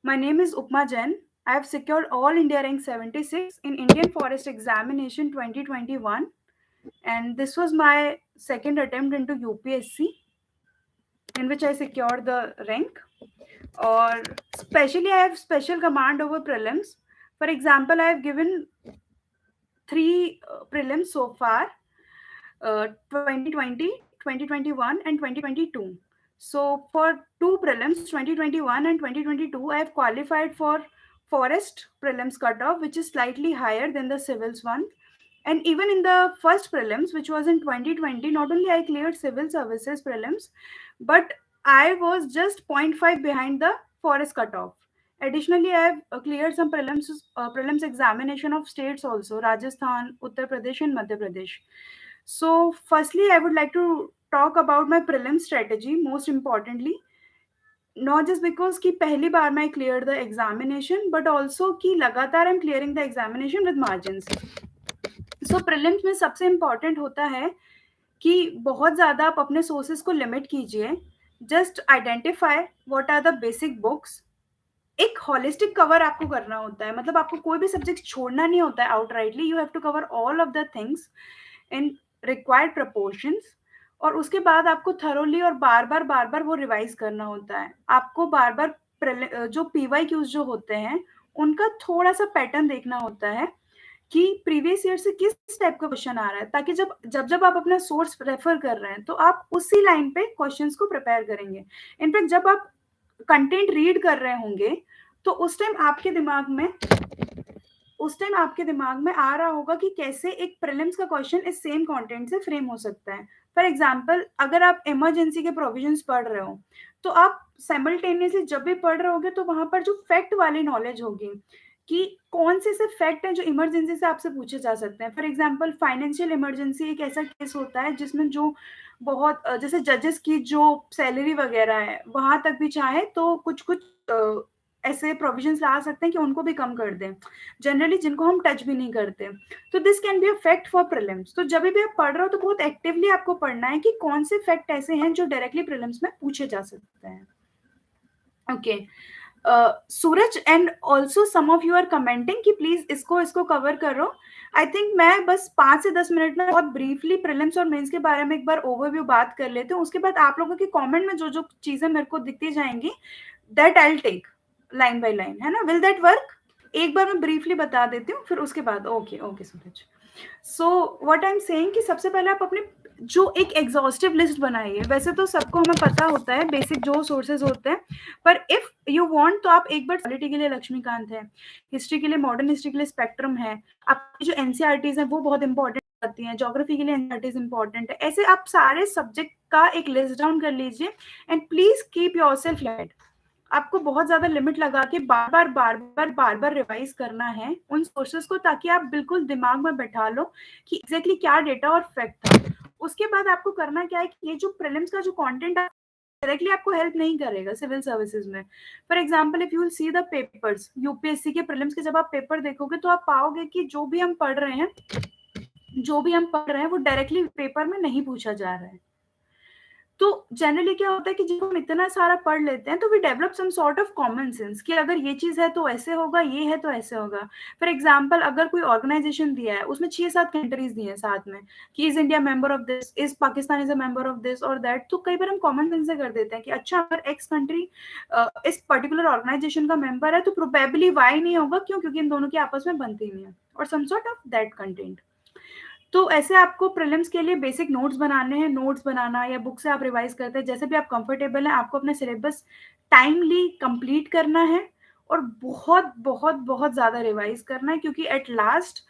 My name is Upma Jain. I have secured all India rank 76 in Indian Forest Examination 2021, and this was my second attempt into UPSC, in which I secured the rank. Or specially, I have special command over prelims. For example, I have given three prelims so far: 2020, 2021, and 2022. So for two prelims, 2021 and 2022, I have qualified for forest prelims cutoff, which is slightly higher than the civils one. And even in the first prelims, which was in 2020, not only I cleared civil services prelims, but I was just zero point 0.5 behind the forest cutoff. Additionally, I have cleared some prelims examination of states also: Rajasthan, Uttar Pradesh, and Madhya Pradesh. So, firstly, I would like to talk about my prelim strategy. Most importantly, not just because कि पहली बार मैं cleared the examination, but also कि लगातार I'm clearing the examination with margins. So prelims में सबसे important होता है कि बहुत ज़्यादा आप अपने sources को limit कीजिए. Just identify what are the basic books. एक होलिस्टिक कवर आपको करना होता है, मतलब आपको कोई भी सब्जेक्ट छोड़ना नहीं होता है outrightly. You have to cover all of the things in required proportions. और उसके बाद आपको थरोली और बार बार वो रिवाइज करना होता है. आपको बार बार जो पीवाई क्यूज जो होते हैं उनका थोड़ा सा पैटर्न देखना होता है कि प्रीवियस ईयर से किस टाइप का क्वेश्चन आ रहा है, ताकि जब जब जब आप अपना सोर्स रेफर कर रहे हैं तो आप उसी लाइन पे क्वेश्चंस को प्रिपेयर करेंगे. इनफैक्ट जब आप कंटेंट रीड कर रहे होंगे तो उस टाइम आपके दिमाग में आ रहा होगा कि कैसे एक प्रीलिम्स का क्वेश्चन इस सेम कंटेंट से फ्रेम हो सकता है. फॉर एग्जांपल, अगर आप इमरजेंसी के प्रोविजंस पढ़ रहे हो तो आप साइमल्टेनियसली जब भी पढ़ रहे होगे तो वहां पर जो फैक्ट वाली नॉलेज होगी कि कौन से फैक्ट हैं जो इमरजेंसी से आपसे पूछे जा सकते हैं. फॉर एग्जांपल, फाइनेंशियल इमरजेंसी एक ऐसा केस होता है जिसमें जो बहुत जैसे जजेस की जो सैलरी वगैरह है वहां तक भी चाहे तो कुछ कुछ ऐसे प्रोविजंस ला सकते हैं कि उनको भी कम कर दें, जनरली जिनको हम टच भी नहीं करते. तो this can be a fact for prelims. तो जब भी आप पढ़ रहे हो तो बहुत एक्टिवली आपको पढ़ना है कि कौन से फैक्ट ऐसे हैं जो डायरेक्टली प्रीलिम्स में पूछे जा सकते हैं. Okay. Suraj and also some of you are commenting कि प्लीज इसको इसको कवर करो. आई थिंक मैं बस 5 से 10 मिनट में बहुत ब्रीफली प्रीलिम्स और मेंस के बारे में एक बार ओवरव्यू बात कर लेते हैं. उसके बाद आप लोगों के कमेंट में जो जो चीजें मेरे को दिखती जाएंगी that I will take line by line, है ना. Will that work? एक बार मैं ब्रीफली बता देती हूँ, फिर उसके बाद okay okay Suraj. So what I am saying कि सबसे पहले आप अपने जो एक एग्जॉस्टिव लिस्ट बनाइए. वैसे तो सबको हमें पता होता है बेसिक जो सोर्सेज होते हैं, पर इफ यू वांट तो आप एक बार पॉलिटी के लिए लक्ष्मीकांत है, हिस्ट्री के लिए मॉडर्न हिस्ट्री के लिए स्पेक्ट्रम है, आपकी जो एनसीईआरटीज है वो बहुत इंपॉर्टेंट आती हैं, ज्योग्राफी के लिए एनसीईआरटीज इंपॉर्टेंट है. ऐसे आप सारे सब्जेक्ट का एक लिस्ट डाउन कर लीजिए and please keep yourself limited. आपको बहुत ज्यादा लिमिट लगा के बार बार रिवाइज करना है उन सोर्सेस को, ताकि आप बिल्कुल दिमाग में बैठा लो कि एग्जैक्टली क्या डेटा और फैक्ट था. उसके बाद आपको करना क्या है कि ये जो प्रीलिम्स का जो कंटेंट डायरेक्टली आपको हेल्प नहीं करेगा सिविल सर्विसेज में. For example, if you will see the papers, UPSC के प्रीलिम्स के जब आप पेपर देखोगे तो आप पाओगे कि जो भी हम पढ़ रहे हैं वो डायरेक्टली पेपर में नहीं पूछा जा रहा है. तो जनरली क्या होता है कि जब हम इतना सारा पढ़ लेते हैं तो we develop some sort of common sense कि अगर ये चीज है तो ऐसे होगा, ये है तो ऐसे होगा. फॉर एग्जांपल, अगर कोई ऑर्गेनाइजेशन दिया है उसमें 6-7 कंट्रीज दी हैं साथ में कि is India member of this, is Pakistan is a member of this और दैट, तो कई बार हम कॉमन सेंस से कर देते हैं कि अच्छा अगर एक्स कंट्री इस पर्टिकुलर ऑर्गेनाइजेशन का मेंबर है तो प्रोबेबली वाई नहीं होगा. क्यों? क्योंकि इन दोनों की आपस में बनती नहीं है, और some sort of that content. तो ऐसे आपको प्रीलिम्स के लिए बेसिक नोट्स बनाने हैं. नोट्स बनाना या बुक से आप रिवाइज करते हैं, जैसे भी आप कंफर्टेबल हैं, आपको अपना सिलेबस टाइमली कंप्लीट करना है और बहुत बहुत बहुत ज्यादा रिवाइज करना है, क्योंकि एट लास्ट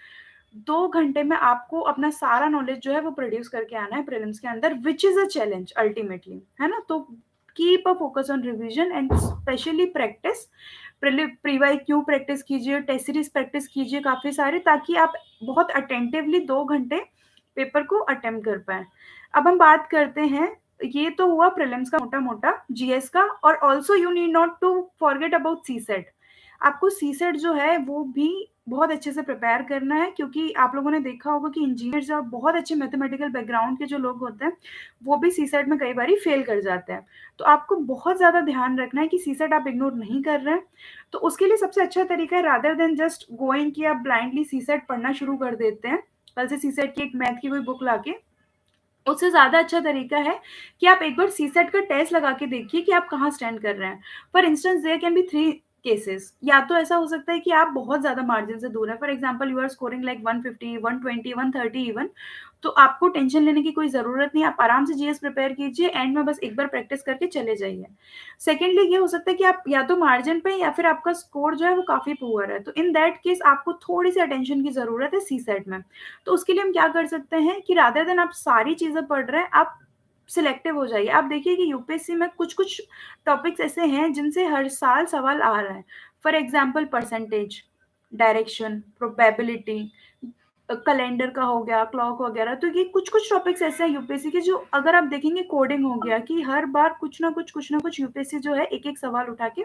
2 घंटे में आपको अपना सारा नॉलेज जो है वो प्रोड्यूस करके आना है प्रीलिम्स के अंदर, which is a challenge ultimately, है ना. तो keep a focus on revision and specially practice. PY Q practice कीजिए, टेस्ट सीरीज प्रैक्टिस कीजिए काफी सारे, ताकि आप बहुत अटेंटिवली 2 घंटे पेपर को अटेम्प्ट कर पाए. अब हम बात करते हैं, ये तो हुआ प्रीलिम्स का मोटा मोटा जीएस का. और also you need not to forget about CSAT. आपको सीसेट जो है वो भी बहुत अच्छे से प्रिपेयर करना है, क्योंकि आप लोगों ने देखा होगा कि इंजीनियर्स और बहुत अच्छे मैथमेटिकल बैकग्राउंड के जो लोग होते हैं, वो भी सीसेट में कई बारी फेल कर जाते हैं। तो आपको बहुत ज़्यादा ध्यान रखना है कि सीसेट आप इग्नोर नहीं कर रहे हैं। तो उसके लिए सबसे अच्छा तरीका है, रादर देन जस्ट गोइंग कि आप ब्लाइंडली सीसेट पढ़ना शुरू कर देते हैं, कल से सीसेट की एक मैथ की कोई बुक लाके, उससे ज़्यादा अच्छा तरीका है कि आप एक बार सीसेट का टेस्ट लगा के देखिए कि आप कहाँ स्टैंड कर रहे हैं। For instance there can be 3 cases, या तो ऐसा हो सकता है कि आप बहुत ज़्यादा मार्जिन से दूर हैं, for example you are scoring like 150, 120, 130 even, तो आपको टेंशन लेने की कोई ज़रूरत नहीं है, आप आराम से जीएस प्रिपेयर कीजिए, एंड में बस एक बार प्रैक्टिस करके चले जाइए। सेकेंडली ये हो सकता है कि आप या तो मार्जिन पे या फिर आपका स्कोर जो है वो काफ़ी पुअर है, तो इन दैट केस आपको थोड़ी-सी अटेंशन की ज़रूरत है सीसेट में। तो उसके लिए हम क्या कर सकते हैं कि रादर देन आप सारी चीज़ें पढ़ रहे हैं, आप सिलेक्टिव हो जाइए। आप देखिए कि यूपीएससी में कुछ-कुछ टॉपिक्स ऐसे हैं जिनसे हर साल सवाल आ रहा है। For example percentage, direction, probability, calendar का हो गया, क्लॉक वगैरह, तो ये कुछ-कुछ टॉपिक्स ऐसे हैं यूपीएससी के, जो अगर आप देखेंगे, कोडिंग हो गया, कि हर बार कुछ ना कुछ यूपीएससी जो है एक-एक सवाल उठा के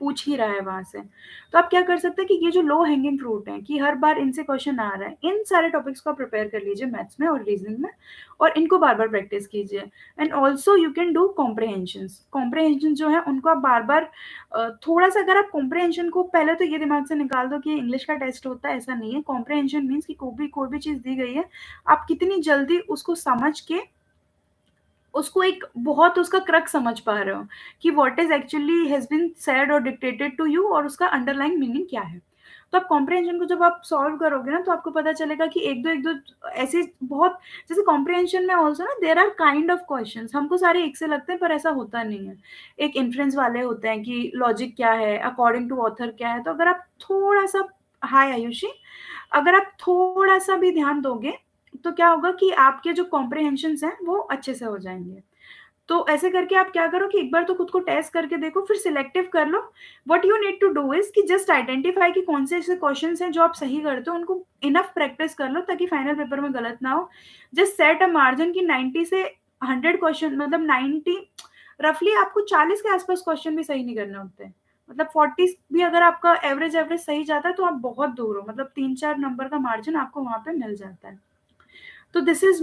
पूछ ही रहा है वहाँ से। तो आप क्या कर सकते हैं कि ये जो लो हैंगिंग फ्रूट है कि हर बार इनसे क्वेश्चन आ रहा है, इन सारे टॉपिक्स को आप प्रिपेयर कर लीजिए मैथ्स में और रीजनिंग में, और इनको बार-बार प्रैक्टिस कीजिए। And also you can do comprehensions. Comprehension जो है उनको आप बार-बार थोड़ा-सा, अगर आप कॉम्प्रिहेंशन को पहले तो ये दिमाग से निकाल दो कि ये इंग्लिश का टेस्ट होता है, ऐसा नहीं है। कॉम्प्रिहेंशन मीन्स कि कोई भी चीज़ दी गई है, आप कितनी जल्दी उसको समझ के उसको एक बहुत उसका क्रक्स समझ पा रहे हो कि what is actually has been said और डिक्टेटेड टू यू, और उसका अंडरलाइंग मीनिंग क्या है। तो आप कॉम्प्रिहेंशन को जब आप सॉल्व करोगे ना, तो आपको पता चलेगा कि 1-2 ऐसे बहुत, जैसे कॉम्प्रिहेंशन में ऑल्सो ना there are kind of questions, हमको सारे एक से लगते हैं पर ऐसा होता नहीं है। एक इन्फ्रेंस वाले होते हैं कि लॉजिक क्या है, अकॉर्डिंग टू ऑथर क्या है। तो अगर आप थोड़ा-सा, हाय आयुषी, अगर आप थोड़ा-सा भी ध्यान दोगे, तो क्या होगा कि आपके जो कॉम्प्रिहेंशन्स हैं, वो अच्छे से हो जाएँगे। तो ऐसे करके आप क्या करो कि एक बार तो खुद को टेस्ट करके देखो, फिर सिलेक्टिव कर लो। What you need to do is कि जस्ट आइडेंटिफाई कि कौन से ऐसे क्वेश्चन्स हैं जो आप सही करते हो, उनको इनफ प्रैक्टिस कर लो ताकि फाइनल पेपर में गलत ना हो। जस्ट सेट अ मार्जिन कि 90 से 100 क्वेश्चन, मतलब 90, रफली आपको 40 के आस-पास क्वेश्चन भी सही नहीं करने होते हैं। मतलब 40 भी अगर आपका एवरेज सही जाता है, तो आप बहुत दूर हो, मतलब 3-4 नंबर का मार्जिन आपको वहाँ पे मिल जाता है। तो uh, this is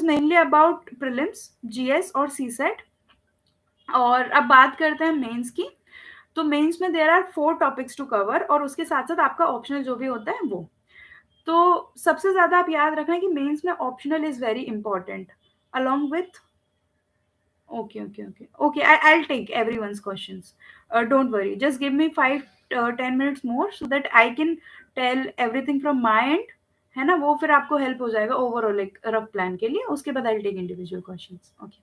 mainly about prelims, GS और सीसेट। और अब बात करते हैं मेंस की। तो मेंस में there are 4 topics to cover, और उसके साथ-साथ आपका ऑप्शनल जो भी होता है वो। तो सबसे ज़्यादा आप याद रखना कि मेंस में optional is very important along with, okay, I'll take everyone's questions. Don't worry, just give me 5-10 minutes more so that I can tell everything from my end, है ना? वो फिर आपको हेल्प हो जाएगा ओवरऑल एक रफ प्लान के लिए, उसके बाद I will take individual questions. Okay,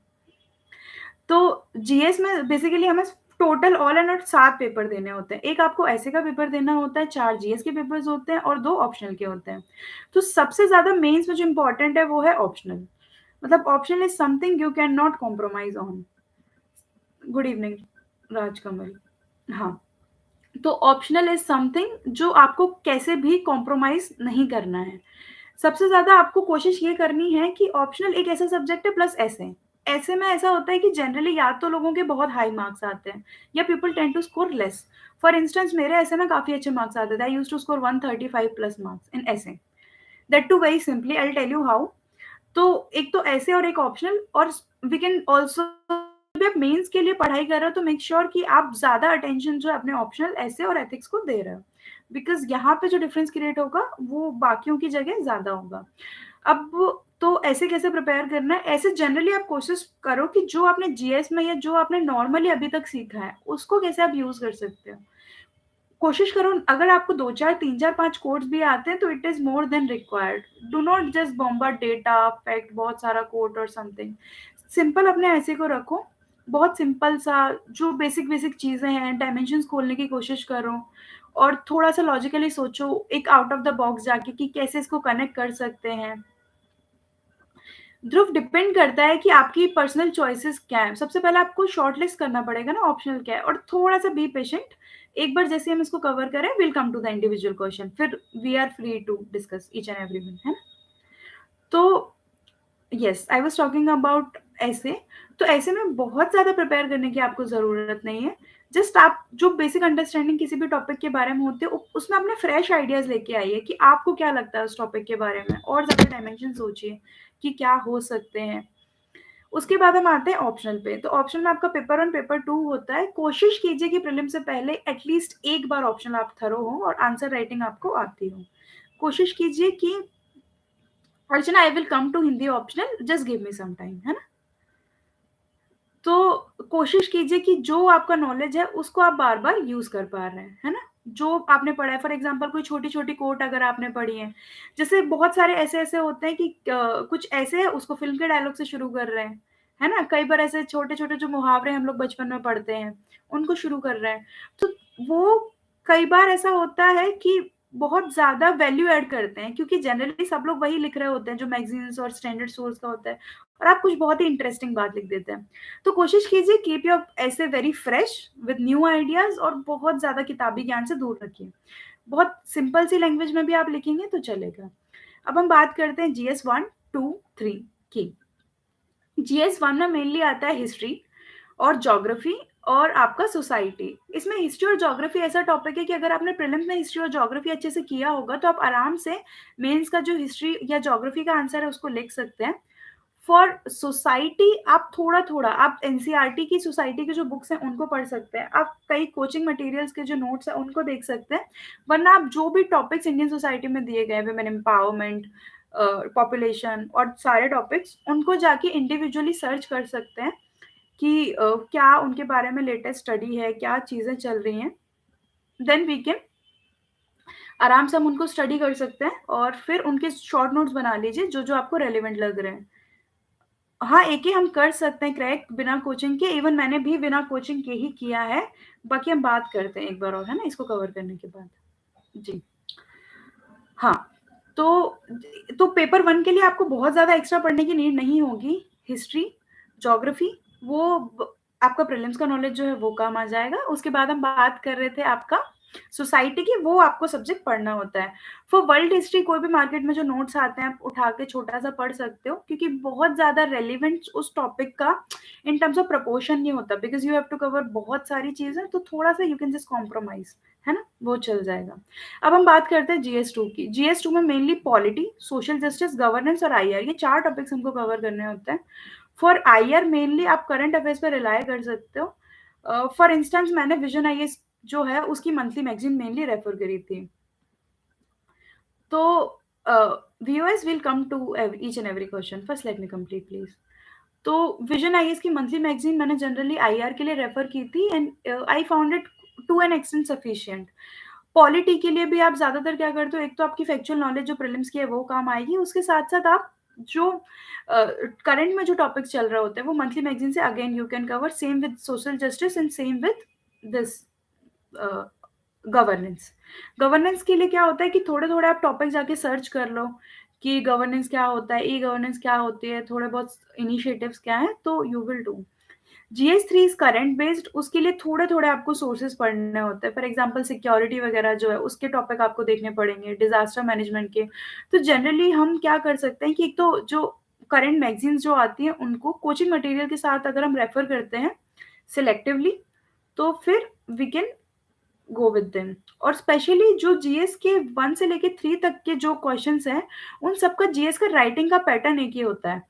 तो जीएस में बेसिकली हमें total all and all 7 paper देने होते हैं। एक आपको ऐसे का पेपर देना होता है, 4 जीएस के पेपर्स होते हैं और 2 ऑप्शनल के होते हैं। तो सबसे ज़्यादा मेंस में जो इम्पोर्टेंट है वो है ऑप्शनल। मतलब optional is something you can not compromise on. Good evening Rajkamal. हाँ, तो ऑप्शनल इज़ समथिंग जो आपको कैसे भी कॉम्प्रोमाइज़ नहीं करना है। सबसे ज़्यादा आपको कोशिश ये करनी है कि ऑप्शनल एक ऐसा सब्जेक्ट है प्लस ऐसे। ऐसे में ऐसा होता है कि जनरली या तो लोगों के बहुत हाई मार्क्स आते हैं या people tend to score less. For instance मेरे ऐसे में काफ़ी अच्छे मार्क्स आते थे। I used to score 135 plus marks in essay. That too very simply I will tell you how. तो एक तो ऐसे और एक ऑप्शनल, और वी कैन ऑल्सो, जब आप मेंस के लिए पढ़ाई कर रहे हो तो मेक श्योर कि आप ज़्यादा अटेंशन जो है अपने ऑप्शनल ऐसे और एथिक्स को दे रहे हो, बिकॉज़ यहाँ पे जो डिफरेंस क्रिएट होगा वो बाकियों की जगह ज़्यादा होगा। अब तो ऐसे कैसे प्रिपेयर करना है? ऐसे जनरली आप कोशिश करो कि जो आपने जीएस में या जो आपने नॉर्मली अभी तक सीखा है, उसको कैसे आप यूज़ कर सकते हो। कोशिश करो, अगर आपको 2-4, 3-4, 5 कोड्स भी आते हैं तो it is more than required. Do not just bombard data, fact, बहुत सारा कोड और समथिंग। सिंपल अपने ऐसे को रखो, बहुत सिंपल सा, जो बेसिक चीज़ें हैं, डायमेंशंस खोलने की कोशिश करो और थोड़ा-सा लॉजिकली सोचो, एक आउट ऑफ द बॉक्स जाके कि कैसे इसको कनेक्ट कर सकते हैं। ध्रुव, डिपेंड करता है कि आपकी पर्सनल चॉइसेस क्या है। सबसे पहले आपको शॉर्टलिस्ट करना पड़ेगा ना ऑप्शनल क्या है, और थोड़ा-सा बी पेशेंट। एक बार जैसे हम इसको कवर करें, will come to the individual question, फिर we are free to discuss each and everyone, है ना? तो yes, I was talking about essay, तो ऐसे में बहुत ज़्यादा प्रिपेयर करने की आपको ज़रूरत नहीं है। जस्ट आप जो बेसिक अंडरस्टैंडिंग किसी भी टॉपिक के बारे में होती है, उसमें अपने फ्रेश आइडियाज़ लेके आइए कि आपको क्या लगता है उस टॉपिक के बारे में, और ज़्यादा डायमेंशन सोचिए कि क्या हो सकते हैं। उसके बाद हम आते हैं ऑप्शनल पे। तो ऑप्शनल में आपका पेपर 1, पेपर 2 होता है। कोशिश कीजिए कि प्रीलिम से पहले एटलीस्ट एक बार ऑप्शनल आप थरो हो और आंसर राइटिंग आपको आती हो। कोशिश कीजिए कि Archana, I will come to Hindi optional, just give me some time, है ना? तो कोशिश कीजिए कि जो आपका नॉलेज है उसको आप बार-बार यूज़ कर पा रहे हैं, है ना? जो आपने पढ़ा है, फॉर एग्ज़ाम्पल कोई छोटी-छोटी कोट अगर आपने पढ़ी है, जैसे बहुत सारे ऐसे-ऐसे होते हैं कि कुछ ऐसे हैं उसको फ़िल्म के डायलॉग से शुरू कर रहे हैं, है ना? कई बार ऐसे छोटे-छोटे जो मुहावरे हम लोग बचपन में पढ़ते हैं, उनको शुरू कर रहे हैं। तो वो कई बार ऐसा होता है कि बहुत ज़्यादा वैल्यू ऐड करते हैं, क्योंकि जनरली सब लोग वही लिख रहे होते हैं जो मैगज़ीन्स और स्टैंडर्ड सोर्स का होता है, और आप कुछ बहुत ही इंटरेस्टिंग बात लिख देते हैं। तो कोशिश कीजिए कीप योर ऐसे very fresh with new ideas, और बहुत ज़्यादा किताबी ज्ञान से दूर रखिए। बहुत सिंपल सी लैंग्वेज में भी आप लिखेंगे तो चलेगा। अब हम बात करते हैं जीएस 1, 2, 3 की। जीएस 1 में मेनली आता है हिस्ट्री और ज्योग्राफी और आपका सोसाइटी। इसमें हिस्ट्री और ज्योग्राफी ऐसा टॉपिक है कि अगर आपने प्रीलिम्स में हिस्ट्री और ज्योग्राफी अच्छे से किया होगा तो आप आराम से मेंस का जो हिस्ट्री या ज्योग्राफी का आंसर है उसको लिख सकते हैं। फॉर सोसाइटी आप थोड़ा-थोड़ा आप एनसीईआरटी की सोसाइटी की जो बुक्स हैं उनको पढ़ सकते हैं। आप कई कोचिंग मटेरियल्स के जो नोट्स हैं उनको देख सकते हैं। वरना आप जो भी टॉपिक्स इंडियन सोसाइटी में दिए गए हैं, वुमेन एम्पावरमेंट, पॉपुलेशन और सारे टॉपिक्स, उनको जाके इंडिविजुअली सर्च कर सकते हैं कि क्या उनके बारे में लेटेस्ट स्टडी है, क्या चीज़ें चल रही हैं। देन वी कैन आराम से हम उनको स्टडी कर सकते हैं और फिर उनके शॉर्ट नोट्स बना लीजिए जो-जो आपको रेलेवेंट लग रहे हैं। हाँ, एक ही हम कर सकते हैं क्रैक बिना कोचिंग के, इवन मैंने भी बिना कोचिंग के ही किया है। बाकी हम बात करते हैं एक बार और, है ना? इसको कवर करने के बाद। जी। हाँ, तो पेपर 1 के लिए आपको बहुत ज़्यादा एक्स्ट्रा पढ़ने की नीड नहीं होगी। हिस्ट्री, ज्योग्राफी, वो ब आपका प्रीलिम्स का नॉलेज जो है वो काम आ जाएगा। उसके बाद हम बात कर रहे थे आपका सोसाइटी की, वो आपको सब्जेक्ट पढ़ना होता है। फॉर वर्ल्ड हिस्ट्री कोई भी मार्केट में जो नोट्स आते हैं, आप उठा के छोटा-सा पढ़ सकते हो, क्योंकि बहुत ज़्यादा रेलेवेंट उस टॉपिक का इन टर्म्स ऑफ प्रोपोर्शन नहीं होता, because you have to cover बहुत सारी चीज़ें, तो थोड़ा-सा यू कैन जस्ट कॉम्प्रोमाइज़, है ना? वो चल जाएगा। अब हम बात करते हैं जीएस 2 की। जीएस 2 में mainly polity, social justice, governance और आईआर, ये 4 टॉपिक्स हमको कवर करने होते हैं। फॉर आईआर मेनली आप करंट अफेयर्स पे रिलाय कर सकते हो। फॉर इंस्टेंस मैंने विजन आईएएस जो है उसकी मंथली मैगज़ीन मेनली रेफर करी थी। तो viewers will come to each and every question. First let me complete please. तो विजन आईएएस की मंथली मैगज़ीन मैंने जनरली आईआर के लिए रेफर की थी, and I found it to an extent sufficient. Polity के लिए भी आप ज़्यादातर क्या करते हो, एक तो आपकी फैक्चुअल नॉलेज जो प्रीलिम्स की है वो काम आएगी, उसके साथ-साथ आप जो करंट में जो टॉपिक्स चल रहे होते हैं वो मंथली मैगज़ीन से again you can cover, same with social justice and same with this a, governance. Governance के लिए क्या होता है कि थोड़े-थोड़े आप टॉपिक जाके सर्च कर लो कि गवर्नेंस क्या होता है, ई-गवर्नेंस क्या होती है, थोड़े बहुत इनिशिएटिव्स क्या हैं, तो you will do. GS 3 is current based, उसके लिए थोड़े-थोड़े आपको सोर्सेज़ पढ़ने होते हैं। फॉर एग्ज़ाम्पल सिक्योरिटी वगैरह जो है, उसके टॉपिक आपको देखने पड़ेंगे, डिज़ास्टर मैनेजमेंट के। तो जनरली हम क्या कर सकते हैं कि एक तो जो करंट मैगज़ीन्स जो आती हैं, उनको कोचिंग मटेरियल के साथ अगर हम रेफ़र करते हैं सिलेक्टिवली, तो फिर we can go with them. और स्पेशली जो जीएस के 1 से लेके 3 तक के जो क्वेश्चन्स हैं, उन सबका जीएस का राइटिंग का पैटर्न एक ही होता है।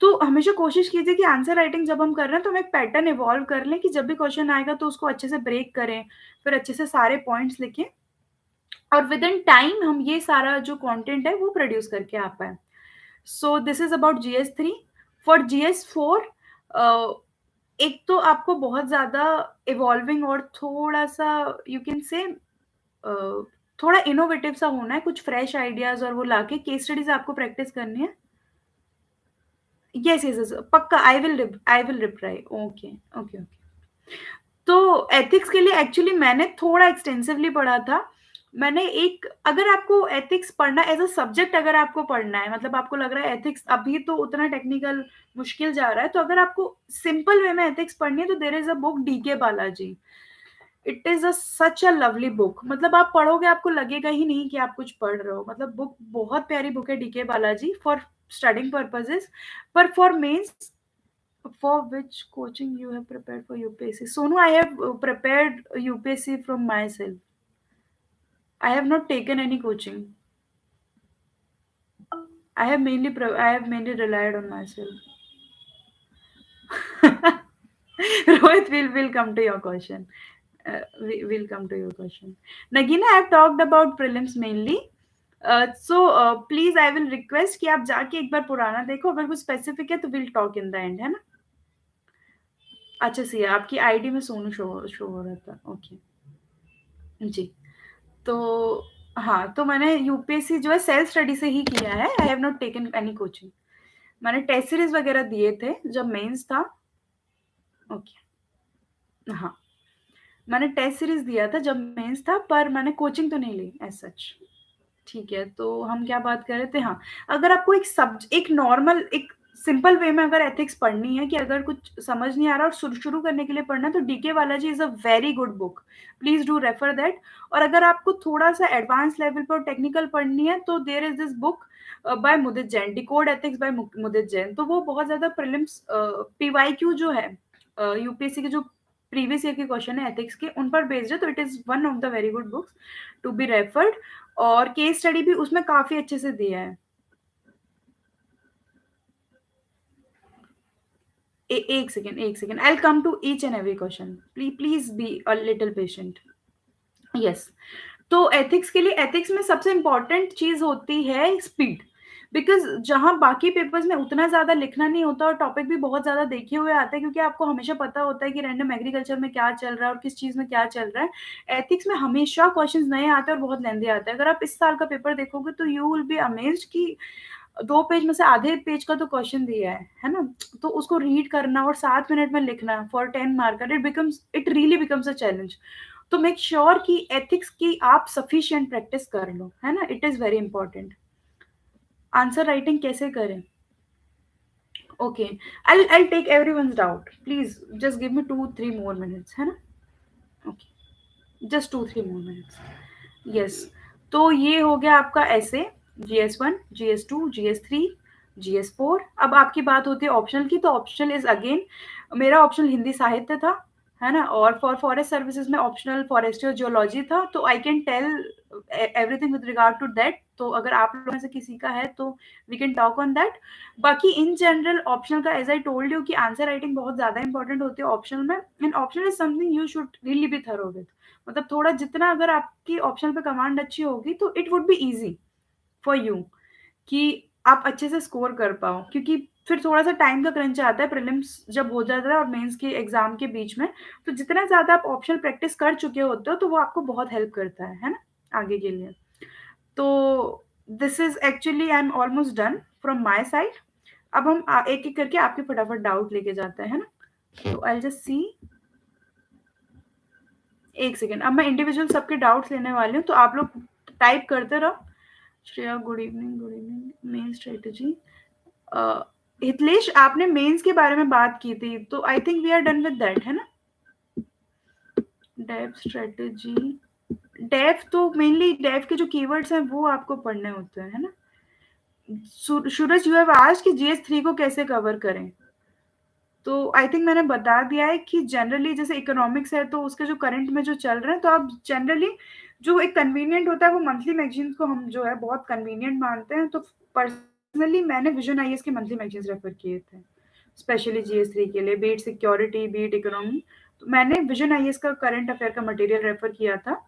तो हमेशा कोशिश कीजिए कि आंसर राइटिंग जब हम कर रहे हैं तो हम एक पैटर्न इवॉल्व कर लें कि जब भी क्वेश्चन आएगा तो उसको अच्छे से ब्रेक करें, फिर अच्छे से सारे पॉइंट्स लिखें और विद इन टाइम हम ये सारा जो कंटेंट है वो प्रोड्यूस करके आ पाएँ। So this is about GS 3। For GS 4 एक तो आपको बहुत ज़्यादा इवॉल्विंग और थोड़ा-सा यू कैन से अ, थोड़ा इनोवेटिव सा होना है, कुछ फ्रेश आइडियाज़ और वो लाके केस स्टडीज़ आपको प्रैक्टिस करनी है। येस, येस, येस, पक्का I will reply. Okay, okay, okay. तो एथिक्स के लिए एक्चुअली मैंने थोड़ा एक्सटेंसिवली पढ़ा था। मैंने एक अगर आपको एथिक्स पढ़ना एज़ अ सब्जेक्ट अगर आपको पढ़ना है, मतलब आपको लग रहा है एथिक्स अभी तो उतना टेक्निकल मुश्किल जा रहा है, तो अगर आपको सिंपल वे में एथिक्स पढ़नी है तो there is a book DK Balaji. It is such a lovely book, मतलब आप पढ़ोगे आपको लगेगा ही नहीं कि आप कुछ पढ़ रहे हो। मतलब बुक बहुत प्यारी बुक है DK Balaji for studying purposes, पर for mains For which coaching you have prepared for UPSC? Sonu, I have prepared UPSC from myself. I have not taken any coaching. I have mainly relied on myself. Rohit, will come to your question. We will come to your question. Nagina, I have talked about prelims mainly. Please I will request कि आप जाके एक बार पुराना देखो, अगर कुछ specific है तो will talk in the end, है ना? अच्छा सी आपकी आईडी में सोनू शो हो रहा था, ओके जी। तो हाँ, तो मैंने यूपीएससी जो है सेल्फ स्टडी से ही किया है, आई have not taken any coaching. मैंने टेस्ट सीरीज वगैरह दिए थे जब मेंस था। ओके, हाँ, मैंने टेस्ट सीरीज दिया था जब मेंस था, पर मैंने कोचिंग तो नहीं ली एज सच। ठीक है, तो हम क्या बात कर रहे थे? हाँ, अगर आपको एक नॉर्मल, एक सिंपल वे में अगर एथिक्स पढ़नी है, कि अगर कुछ समझ नहीं आ रहा और शुरू करने के लिए पढ़ना है, तो DK Balaji is a very good book. Please do refer that. और अगर आपको थोड़ा-सा एडवांस लेवल पर टेक्निकल पढ़नी है, तो there is this book by Mudit Jain, decode ethics by Mudit Jain. तो वो बहुत ज़्यादा प्रीलिम्स पीवाईक्यू जो है यूपीएससी के जो प्रीवियस ईयर के क्वेश्चन है एथिक्स के, उन पर बेस्ड है, तो it is one of the very good books to be referred. और केस स्टडी भी उसमें काफ़ी अच्छे से दिया है। एक second, I will come to each and every question. Please be a little patient. Yes, तो एथिक्स के लिए, एथिक्स में सबसे इंपॉर्टेंट चीज होती है स्पीड। बिकॉज जहां बाकी पेपर्स में उतना ज्यादा लिखना नहीं होता और टॉपिक भी बहुत ज्यादा देखे हुए आते हैं, क्योंकि आपको हमेशा पता होता है कि रैंडम एग्रीकल्चर में क्या चल रहा है और किस चीज में क्या चल रहा है। एथिक्स में हमेशा क्वेश्चंस नए आते हैं और बहुत लेंदी आते हैं। अगर आप इस साल का पेपर देखोगे तो यू विल बी अमेज्ड कि 2 पेज में से आधे पेज का तो क्वेश्चन दिया है ना? तो उसको रीड करना और 7 मिनट में लिखना for 10 marker, it really becomes a challenge. तो मेक श्योर कि एथिक्स की आप सफिशिएंट प्रैक्टिस कर लो, है ना? It is very important. Answer writing कैसे करें? Okay, I take everyone's doubt. Please just give me 2-3 more minutes, है ना? Okay, just 2-3 more minutes. Yes, तो ये हो गया आपका ऐसे GS1, GS2, GS3, GS4। अब आपकी बात होती है ऑप्शनल की, तो ऑप्शनल इज अगेन, मेरा ऑप्शनल हिंदी साहित्य था, है ना? और फॉर फॉरेस्ट सर्विसेज में ऑप्शनल फॉरेस्ट्री और जियोलॉजी था। तो I can tell everything with regard to that. तो अगर आप लोगों में से किसी का है तो we can talk on that. बाकी इन जनरल ऑप्शनल का, एज आई टोल्ड यू, कि आंसर राइटिंग बहुत ज्यादा इंपॉर्टेंट होती है ऑप्शनल में। And optional is something you should really be thorough with. मतलब थोड़ा जितना अगर आपकी ऑप्शन पे कमांड अच्छी होगी, तो it would be easy for you कि आप अच्छे से स्कोर कर पाओ। क्योंकि फिर थोड़ा सा टाइम का क्रंच आता है प्रीलिम्स जब हो जाता है और मेंस के एग्जाम के बीच में। तो जितना ज्यादा आप ऑप्शनल प्रैक्टिस कर चुके होते हो, तो वो आपको बहुत हेल्प करता है ना, आगे के लिए। तो this is actually, I am almost done from my side. अब हम एक एक करके आपके फटाफट डाउट लेके जाते हैं, है ना? तो आई जस्ट सी, एक सेकेंड, अब मैं इंडिविजुअल सबके डाउट्स लेने वाली हूँ, तो आप लोग टाइप करते रहो। Shreya, good evening. Good evening. Main strategy, Hitlesh, आपने मेंस के बारे में बात की थी, तो I think we are done with that, है ना? डेव स्ट्रेटजी, डेव तो मेनली डेव के जो कीवर्ड्स हैं वो आपको पढ़ने होते हैं, है ना? सूरज, यू हैव आस्क्ड कि GS3 को कैसे कवर करें। तो आई थिंक मैंने बता दिया है कि जनरली जैसे इकोनॉमिक्स है, तो उसके जो करंट में जो चल रहा है, तो आप जनरली जो एक कन्वीनियंट होता है, वो मंथली मैगजीन्स को हम जो है बहुत कन्वीनियंट मानते हैं। तो पर्सनली मैंने विजन आईएएस के मंथली मैगजीन्स रेफर किए थे, स्पेशली GS3 के लिए, बीट सिक्योरिटी, बीट इकोनॉमी। तो मैंने विजन आईएएस का करंट अफेयर का मटेरियल रेफर किया था।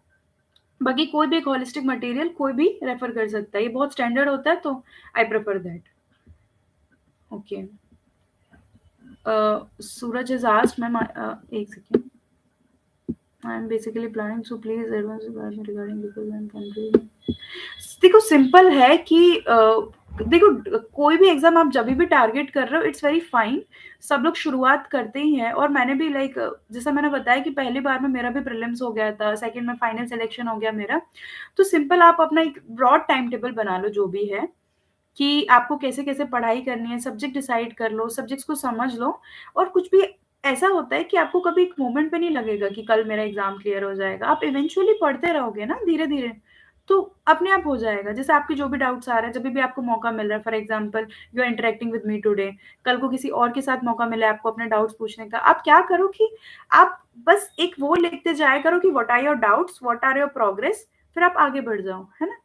बाकी कोई भी एक होलिस्टिक मटेरियल कोई भी रेफर कर सकता है, ये बहुत स्टैंडर्ड होता है, तो I prefer that. Okay, Suraj is asked ma'am, एक second, I am basically planning, so please advance regarding because I am confuse. देखो सिंपल है कि देखो, कोई भी एग्जाम आप जब भी टारगेट कर रहे हो, इट्स वेरी फाइन। सब लोग शुरुआत करते ही हैं, और मैंने भी लाइक जैसा मैंने बताया कि पहली बार में मेरा भी प्रीलिम्स हो गया था, सेकंड में फाइनल सिलेक्शन हो गया मेरा। तो सिंपल आप अपना एक ब्रॉड टाइम टेबल बना लो, जो भी है कि आपको कैसे कैसे पढ़ाई करनी है, सब्जेक्ट डिसाइड कर लो, सब्जेक्ट्स को समझ लो। और कुछ भी ऐसा होता है कि आपको कभी एक मोमेंट पे नहीं लगेगा कि कल मेरा एग्जाम क्लियर हो जाएगा, आप इवेंचुअली पढ़ते रहोगे ना धीरे धीरे। तो अपने आप हो जाएगा। जैसे आपके जो भी डाउट्स आ रहे हैं, जभी भी आपको मौका मिल रहा है, for example you are interacting with me today, कल को किसी और के साथ मौका मिला है आपको अपने डाउट्स पूछने का, आप क्या करो कि आप बस एक वो लिखते जाया करो कि what are your doubts, what are your progress, फिर आप आगे बढ़ जाओ, है ना?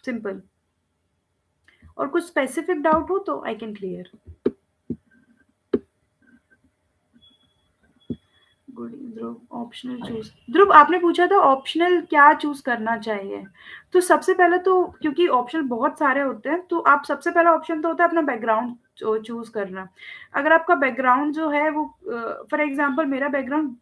सिंपल। और कुछ स्पेसिफिक डाउट हो तो I can clear. Good Dhruv, optional choose, Dhruv आपने पूछा था ऑप्शनल क्या चूज करना चाहिए। तो सबसे पहले तो, क्योंकि ऑप्शनल बहुत सारे होते हैं, तो आप सबसे पहला ऑप्शन तो होता है अपना बैकग्राउंड चूज करना। अगर आपका बैकग्राउंड जो है वो, फॉर एग्जांपल मेरा बैकग्राउंड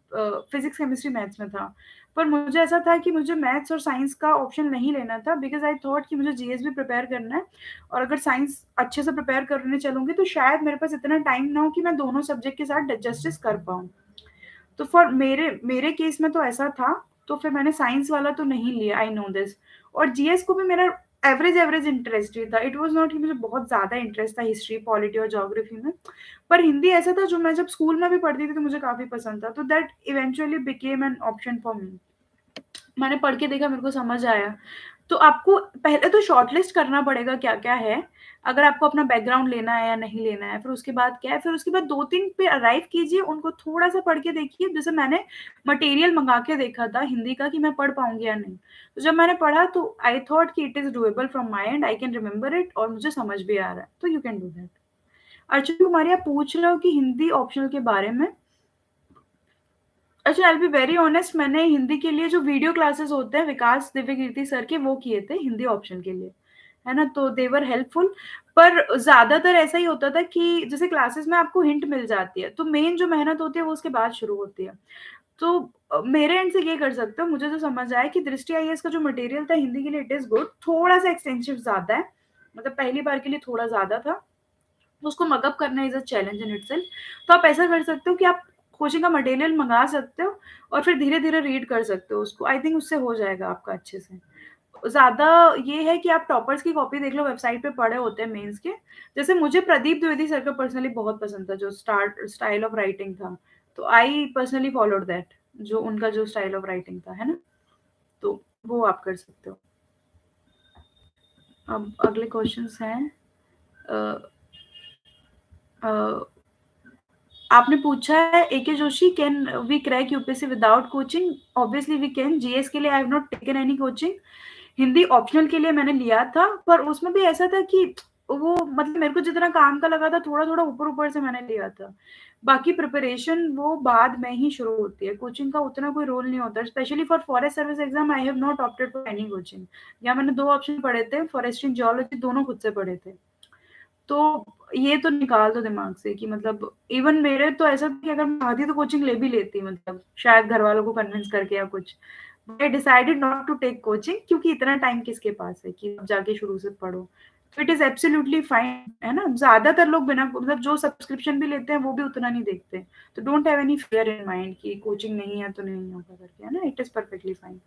फिजिक्स केमिस्ट्री मैथ्स में था, पर मुझे ऐसा था कि मुझे मैथ्स और साइंस का ऑप्शन नहीं लेना था, बिकॉज आई थॉट कि मुझे जीएस भी प्रिपेयर करना है, और अगर साइंस अच्छे से प्रिपेयर करने चलूंगी तो शायद मेरे पास इतना टाइम ना हो कि मैं दोनों सब्जेक्ट के साथ जस्टिस कर पाऊँ। तो फॉर मेरे मेरे केस में तो ऐसा था, तो फिर मैंने साइंस वाला तो नहीं लिया, आई नो दिस। और जीएस को भी मेरा एवरेज एवरेज इंटरेस्ट ही था, इट वाज नॉट कि मुझे बहुत ज़्यादा इंटरेस्ट था हिस्ट्री, पॉलिटी और ज्योग्राफी में। पर हिंदी ऐसा था जो मैं जब स्कूल में भी पढ़ती थी तो मुझे काफ़ी पसंद था, तो that eventually became an option for me. मैंने पढ़ के देखा, मेरे को समझ आया। तो आपको पहले तो शॉर्टलिस्ट करना पड़ेगा क्या-क्या है, अगर आपको अपना बैकग्राउंड लेना है या नहीं लेना है। फिर उसके बाद क्या है, फिर उसके बाद 2-3 पे अराइव कीजिए, उनको थोड़ा-सा पढ़ के देखिए। जैसे मैंने मटेरियल मँगा के देखा था हिंदी का कि मैं पढ़ पाऊँगी या नहीं। तो जब मैंने पढ़ा तो आई थॉट कि it is doable from my and, I can remember it, और मुझे समझ भी आ रहा है। तो you can do that. Archana Kumari, आप पूछ रहे हो कि हिंदी ऑप्शनल के बारे में। अच्छा, I will be very honest, मैंने हिंदी के लिए जो वीडियो क्लासेस होते हैं विकास दिव्यकीर्ति सर के, वो किए थे हिंदी ऑप्शन के लिए, है ना? तो दे वर हेल्पफुल। पर ज़्यादातर ऐसा ही होता था कि जैसे क्लासेस में आपको हिंट मिल जाती है, तो मेन जो मेहनत होती है वो उसके बाद शुरू होती है। तो मेरे एंड से ये कर सकते हो, मुझे जो समझ आया कि दृष्टि आईएएस का जो मटेरियल था हिंदी के लिए इट इज़ गुड, थोड़ा-सा एक्सटेंसिव ज़्यादा है, मतलब पहली बार के लिए थोड़ा ज़्यादा था। उसको मगअप करना is a challenge in itself. तो आप ऐसा कर सकते हो कि आप कोचिंग का मटेरियल मँगा सकते हो और फिर धीरे-धीरे रीड कर सकते हो उसको। आई थिंक उससे हो जाएगा आपका अच्छे से। ज़्यादा ये है कि आप टॉपर्स की कॉपी देख लो, वेबसाइट पे पड़े होते हैं मेंस के। जैसे मुझे प्रदीप द्विवेदी सर का पर्सनली बहुत पसंद था, जो स्टाइल ऑफ राइटिंग था। तो आई पर्सनली फॉलोड दैट, जो उनका जो स्टाइल ऑफ राइटिंग था, है ना? तो वो आप कर सकते हो। अब अगले क्वेश्चन्स हैं। अ अ आपने पूछा है AK Joshi, can we crack UPSC without coaching? Obviously we can. GS के लिए I have not taken any coaching. Hindi optional के लिए मैंने लिया था, पर उसमें भी ऐसा था कि वो, मतलब मेरे को जितना काम का लगा था थोड़ा-थोड़ा ऊपर-ऊपर से मैंने लिया था। बाकी प्रिपरेशन वो बाद में ही शुरू होती है, कोचिंग का उतना कोई रोल नहीं होता। Specially for forest service exam I have not opted for any coaching. या मैंने 2 ऑप्शन पढ़े थे, फॉरेस्ट्री एंड जियोलॉजी, दोनों खुद से पढ़े थे। तो ये तो निकाल दो दिमाग से कि मतलब इवन मेरे तो ऐसा था कि अगर मैं चाहती तो कोचिंग ले भी लेती, मतलब शायद घर वालों को कन्विंस करके या कुछ। I decided not to take coaching, क्योंकि इतना टाइम किसके पास है कि अब जाके शुरू से पढ़ो। तो इट इज़ एब्सोल्युटली फाइन, है ना? ज़्यादातर लोग बिना, मतलब जो सब्सक्रिप्शन भी लेते हैं वो भी उतना नहीं देखते। तो don't have any fear in mind कि कोचिंग नहीं है तो नहीं होगा करके, है ना? It is perfectly fine.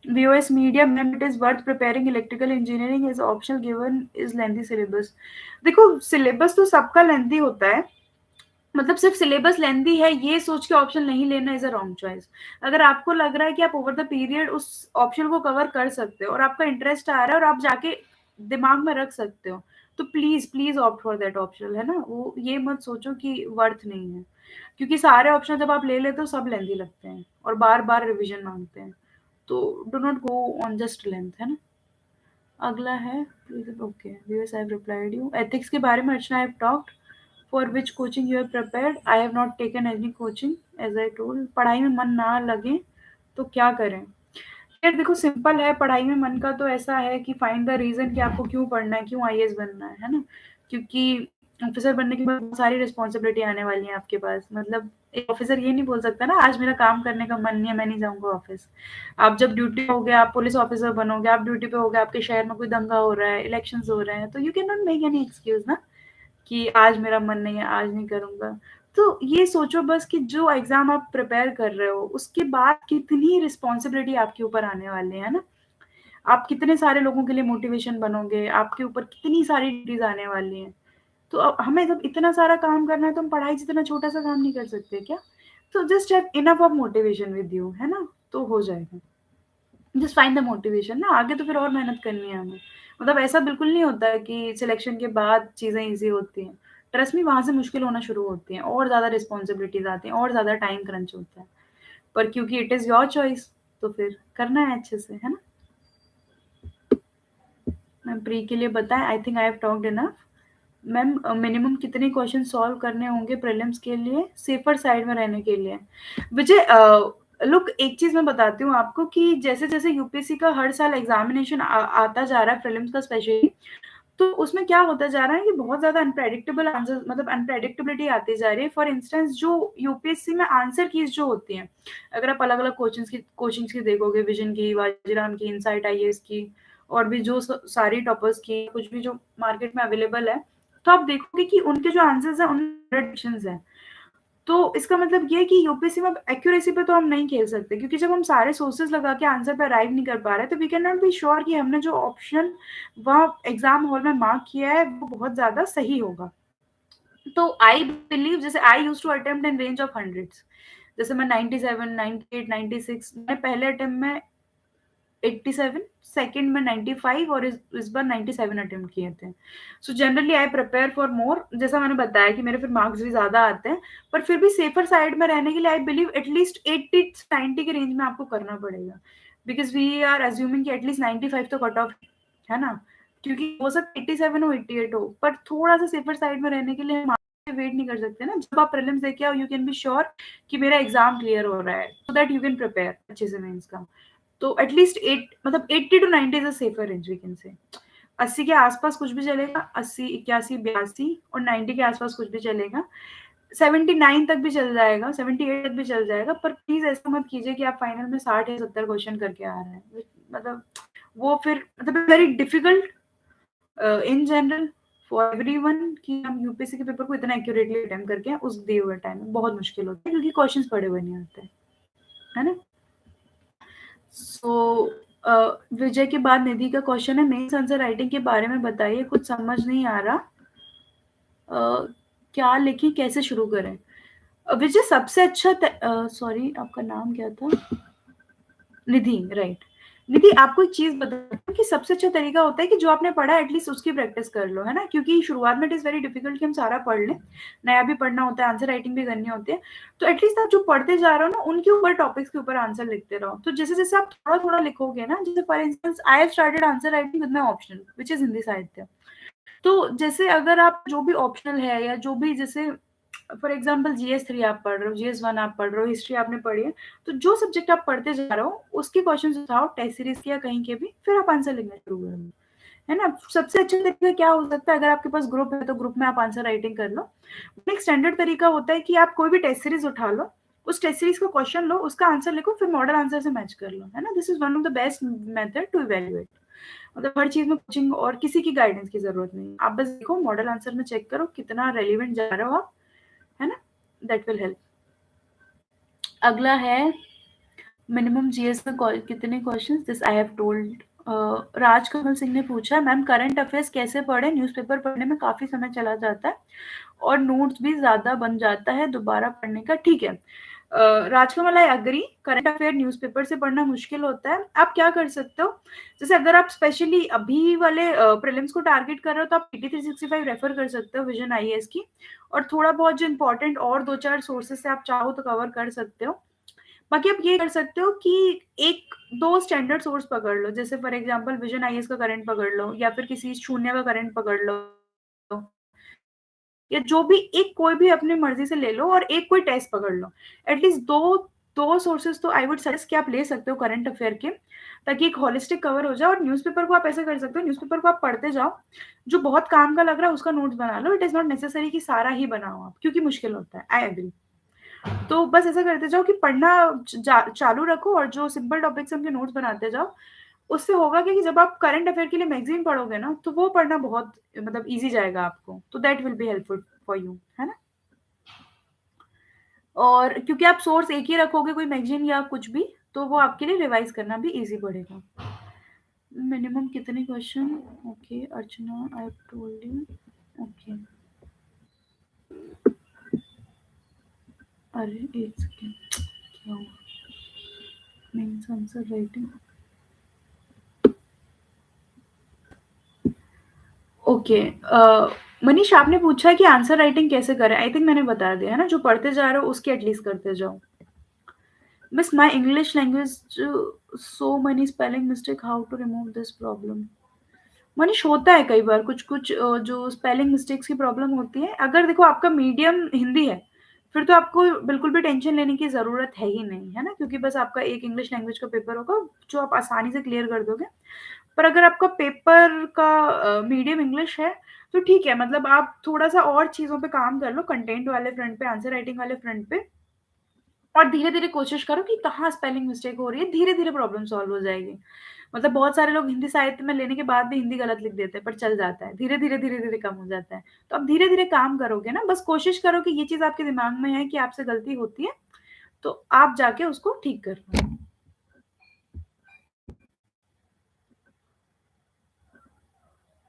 VOS medium and it is worth preparing electrical engineering is optional given is lengthy syllabus। देखो सिलेबस तो सबका लेंथी होता है, मतलब सिर्फ सिलेबस लेंथी है ये सोच के ऑप्शन नहीं लेना इज अ रॉन्ग चॉइस। अगर आपको लग रहा है कि आप ओवर द पीरियड उस ऑप्शन को कवर कर सकते हो और आपका इंटरेस्ट आ रहा है और आप जाके दिमाग में रख सकते हो, तो please please opt for that option, है ना? वो ये मत सोचो कि वर्थ नहीं है, क्योंकि सारे ऑप्शन जब आप ले लेते हो सब लेंथी लगते हैं और बार बार रिविजन मांगते हैं। तो do not go on just length, है ना? अगला है, okay viewers I have replied you. Ethics के बारे में Archana, I have talked. For which coaching you have prepared? I have not taken any coaching, as I told. पढ़ाई में मन ना लगे तो क्या करें? यार देखो सिंपल है, पढ़ाई में मन का तो ऐसा है कि फाइंड द रीजन कि आपको क्यों पढ़ना है, क्यों आईएएस बनना है ना? क्योंकि ऑफिसर बनने के बाद बहुत सारी रिस्पॉन्सिबिलिटी आने वाली है आपके पास। मतलब एक ऑफिसर ये नहीं बोल सकता ना आज मेरा काम करने का मन नहीं है, मैं नहीं जाऊंगा ऑफिस। आप जब ड्यूटी पे होगे, आप पुलिस ऑफिसर बनोगे, आप ड्यूटी पे होगे, आपके शहर में कोई दंगा हो रहा है, इलेक्शंस हो रहे हैं, तो you can not make any excuse ना कि आज मेरा मन नहीं है, आज नहीं करूँगा। तो ये सोचो बस कि जो एग्ज़ाम आप प्रिपेयर कर रहे हो, उसके बाद कितनी रिस्पॉन्सिबिलिटी आपके ऊपर आने वाली है ना? आप कितने सारे लोगों के लिए मोटिवेशन बनोगे, आपके ऊपर कितनी सारी ड्यूटीज़ आने वाली हैं। तो अब हमें जब इतना सारा काम करना है, तो हम पढ़ाई जितना छोटा-सा काम नहीं कर सकते क्या? तो just have enough of motivation with you, है ना? तो हो जाएगा। जस्ट फाइंड द मोटिवेशन ना, आगे तो फिर और मेहनत करनी है हमें। मतलब ऐसा बिल्कुल नहीं होता है कि सिलेक्शन के बाद चीज़ें ईज़ी होती हैं। ट्रस्ट मी, वहाँ से मुश्किल होना शुरू होती हैं और ज़्यादा रिस्पॉन्सिबिलिटीज़ आती हैं और ज़्यादा टाइम क्रंच होता है। पर क्योंकि इट इज़ योर चॉइस, तो फिर करना है अच्छे से, है ना? मैम प्री के लिए बताएँ, आई think I have talked enough. Ma'am minimum कितने क्वेश्चन सॉल्व करने होंगे प्रीलिम्स के लिए, सेफर साइड में रहने के लिए? विजय लुक, एक चीज़ मैं बताती हूँ आपको कि जैसे-जैसे यूपीएससी का हर साल एग्ज़ामिनेशन आता जा रहा है, प्रीलिम्स का स्पेशली, तो उसमें क्या होता जा रहा है कि बहुत ज़्यादा अनप्रेडिक्टेबल आंसर, मतलब अनप्रेडिक्टेबिलिटी आती जा रही है। फॉर इंस्टेंस जो यूपीएससी में आंसर कीज़ जो होती हैं, अगर आप अलग-अलग कोचिंग्स की देखोगे, विजन की, वाजीराम की, इनसाइट आईएएस की, और भी जो सारी टॉपर्स की, कुछ भी जो मार्केट में अवेलेबल है, तो आप देखोगे कि उनके जो आंसर्स हैं उनमें प्रेडिक्शंस हैं। तो इसका मतलब ये है कि यूपीएससी में एक्यूरेसी पे तो हम नहीं खेल सकते, क्योंकि जब हम सारे सोर्सेस लगा के आंसर पे अराइव नहीं कर पा रहे, तो we can not be sure कि हमने जो ऑप्शन वहाँ एग्जाम हॉल में मार्क किया है वो बहुत ज्यादा सही होगा। तो आई बिलीव, जैसे I use to attempt in range of hundreds, जैसे मैं 97, 98, 96, मैं पहले अटेम्प्ट में 87, सेकंड में 95, और इस बार 97 अटेम्प्ट किए थे। So generally I prepare for more, जैसा मैंने बताया कि मेरे फिर मार्क्स भी ज़्यादा आते हैं, पर फिर भी सेफर साइड में रहने के लिए आई बिलीव एटलीस्ट 80-90 के रेंज में आपको करना पड़ेगा, बिकॉज़ वी आर अज्यूमिंग कि एटलीस्ट 95 तो कट ऑफ है ना? क्योंकि हो सकता है 87 हो, 88 हो, पर थोड़ा-सा सेफर साइड में रहने के लिए हम आगे वेट नहीं कर सकते ना। जब आप प्रीलिम्स देके आओ, यू कैन बी श्योर कि मेरा एग्ज़ाम क्लियर हो रहा है, so that you can prepare अच्छे से मेंस का। तो एटलीस्ट 8, मतलब 80 to 90 is a safer range we can say. 80 के आसपास कुछ भी चलेगा, 80, 81, 82 और 90 के आसपास कुछ भी चलेगा। 79 तक भी चल जाएगा, 78 तक भी चल जाएगा, पर प्लीज़ ऐसा मत कीजिए कि आप फाइनल में 60 या 70 क्वेश्चन करके आ रहे हैं। मतलब वो फिर मतलब very difficult in general for everyone कि हम यूपीएससी के पेपर को इतना एक्यूरेटली अटेम्प्ट करके उस दिए हुए टाइम में, बहुत मुश्किल होता है क्योंकि क्वेश्चंस पढ़े हुए नहीं होते हैं, है ना? सो विजय के बाद निधि का क्वेश्चन है, मेंस आंसर राइटिंग के बारे में बताइए, कुछ समझ नहीं आ रहा। क्या लिखें, कैसे शुरू करें? विजय सबसे अच्छा सॉरी, आपका नाम क्या था? निधि, राइट। निधि, आपको एक चीज़ बताती हूँ कि सबसे अच्छा तरीका होता है कि जो आपने पढ़ा है एटलीस्ट उसकी प्रैक्टिस कर लो, है ना? क्योंकि शुरुआत में इट इज़ वेरी डिफिकल्ट कि हम सारा पढ़ लें, नया भी पढ़ना होता है, आंसर राइटिंग भी करनी होती है। तो एटलीस्ट आप जो पढ़ते जा रहे हो ना, उनके ऊपर टॉपिक्स के ऊपर आंसर लिखते रहो। तो जैसे-जैसे आप थोड़ा-थोड़ा लिखोगे ना, जैसे for instance I have started answer writing with my optional which is Hindi साहित्य। तो जैसे अगर आप जो भी ऑप्शनल है या जो भी, जैसे फॉर एग्जांपल जीएस 3 आप पढ़ रहे हो, जीएस 1 आप पढ़ रहे हो, हिस्ट्री आपने पढ़ी है, तो जो सब्जेक्ट आप पढ़ते जा रहे हो, उसके क्वेश्चंस उठाओ टेस्ट सीरीज के या कहीं के भी, फिर आप आंसर लिखना शुरू कर दो, है ना? सबसे अच्छा तरीका क्या हो सकता है, अगर आपके पास ग्रुप है, तो ग्रुप में आप आंसर राइटिंग कर लो। एक स्टैंडर्ड तरीका होता है कि आप कोई भी टेस्ट सीरीज उठा लो, उस टेस्ट सीरीज का क्वेश्चन लो, उसका आंसर लिखो, फिर मॉडल आंसर से मैच कर लो, है ना? This is one of the best method to evaluate. मतलब हर चीज़ में कोचिंग और किसी की गाइडेंस की ज़रूरत नहीं है। आप बस देखो, मॉडल आंसर में चेक करो कितना रेलेवेंट जा रहे हो आप, है ना? That will help. अगला है मिनिमम जीएस में कितने questions, this I have told. Rajkamal Singh ने पूछा, मैम करंट अफेयर्स कैसे पढ़ें, न्यूज़पेपर पढ़ने में काफ़ी समय चला जाता है और नोट्स भी ज़्यादा बन जाता है दोबारा पढ़ने का। ठीक है, Rajkamal, I agree, current affair newspaper से पढ़ना मुश्किल होता है। आप क्या कर सकते हो, जैसे अगर आप स्पेशली अभी वाले प्रीलिम्स को टारगेट कर रहे हो, तो आप पीटी 365 रेफर कर सकते हो विजन आईएएस की, और थोड़ा बहुत जो इंपॉर्टेंट और 2-4 सोर्सेस से आप चाहो तो कवर कर सकते हो। बाकी आप ये कर सकते हो कि 1-2 स्टैंडर्ड सोर्स पकड़ लो, जैसे फॉर एग्जांपल विजन आईएएस का करंट पकड़ लो, या फिर किसी शून्य का करंट पकड़ लो, या जो भी एक कोई भी अपनी मर्जी से ले लो, और एक कोई टेस्ट पकड़ लो। एटलीस्ट दो दो सोर्सेस तो आई वुड सजेस्ट कि आप ले सकते हो करंट अफेयर के, ताकि एक होलिस्टिक कवर हो जाए। और न्यूज़पेपर को आप ऐसे कर सकते हो, न्यूज़पेपर को आप पढ़ते जाओ, जो बहुत काम का लग रहा है उसका नोट्स बना लो। इट इज नॉट नेसेसरी कि सारा ही बनाओ आप, क्योंकि मुश्किल होता है, आई एग्री। तो बस ऐसा करते जाओ कि पढ़ना चालू रखो, और जो सिंपल टॉपिक्स उनके नोट्स बनाते जाओ। उससे होगा कि जब आप करंट अफेयर के लिए मैगजीन पढ़ोगे ना, तो वो पढ़ना बहुत मतलब ईज़ी जाएगा आपको, तो that will be helpful for you, है ना? और क्योंकि आप सोर्स एक ही रखोगे, कोई मैगजीन या कुछ भी, तो वो आपके लिए रिवाइज़ करना भी ईज़ी पड़ेगा। मिनिमम कितने question? Okay, Archana, I have told you. Okay, अरे 1 सेकंड, क्या हुआ? Mains answer writing. Okay. Manish आपने पूछा कि आंसर राइटिंग कैसे करें? आई थिंक मैंने बता दिया है ना, जो पढ़ते जा रहे हो उसकी एटलीस्ट करते जाओ। Miss my English language so many spelling mistake, how to remove this problem? Manish होता है कई बार कुछ-कुछ जो स्पेलिंग मिस्टेक्स की प्रॉब्लम होती है। अगर देखो आपका मीडियम हिंदी है, फिर तो आपको बिल्कुल भी टेंशन लेने की ज़रूरत है ही नहीं, है ना? क्योंकि बस आपका एक इंग्लिश लैंग्वेज का पेपर होगा, जो आप आसानी से क्लियर कर दोगे। पर अगर आपका पेपर का मीडियम इंग्लिश है, तो ठीक है, मतलब आप थोड़ा-सा और चीज़ों पे काम कर लो, कंटेंट वाले फ्रंट पे, आंसर राइटिंग वाले फ्रंट पे, और धीरे-धीरे कोशिश करो कि कहाँ स्पेलिंग मिस्टेक हो रही है, धीरे-धीरे प्रॉब्लम सॉल्व हो जाएगी। मतलब बहुत सारे लोग हिंदी साहित्य में लेने के बाद भी हिंदी गलत लिख देते हैं, पर चल जाता है। धीरे-धीरे, धीरे-धीरे कम हो जाता है। तो आप धीरे-धीरे काम करोगे ना, बस कोशिश करो कि ये चीज़ आपके दिमाग में है कि आपसे गलती होती है, तो आप जाके उसको ठीक कर लो।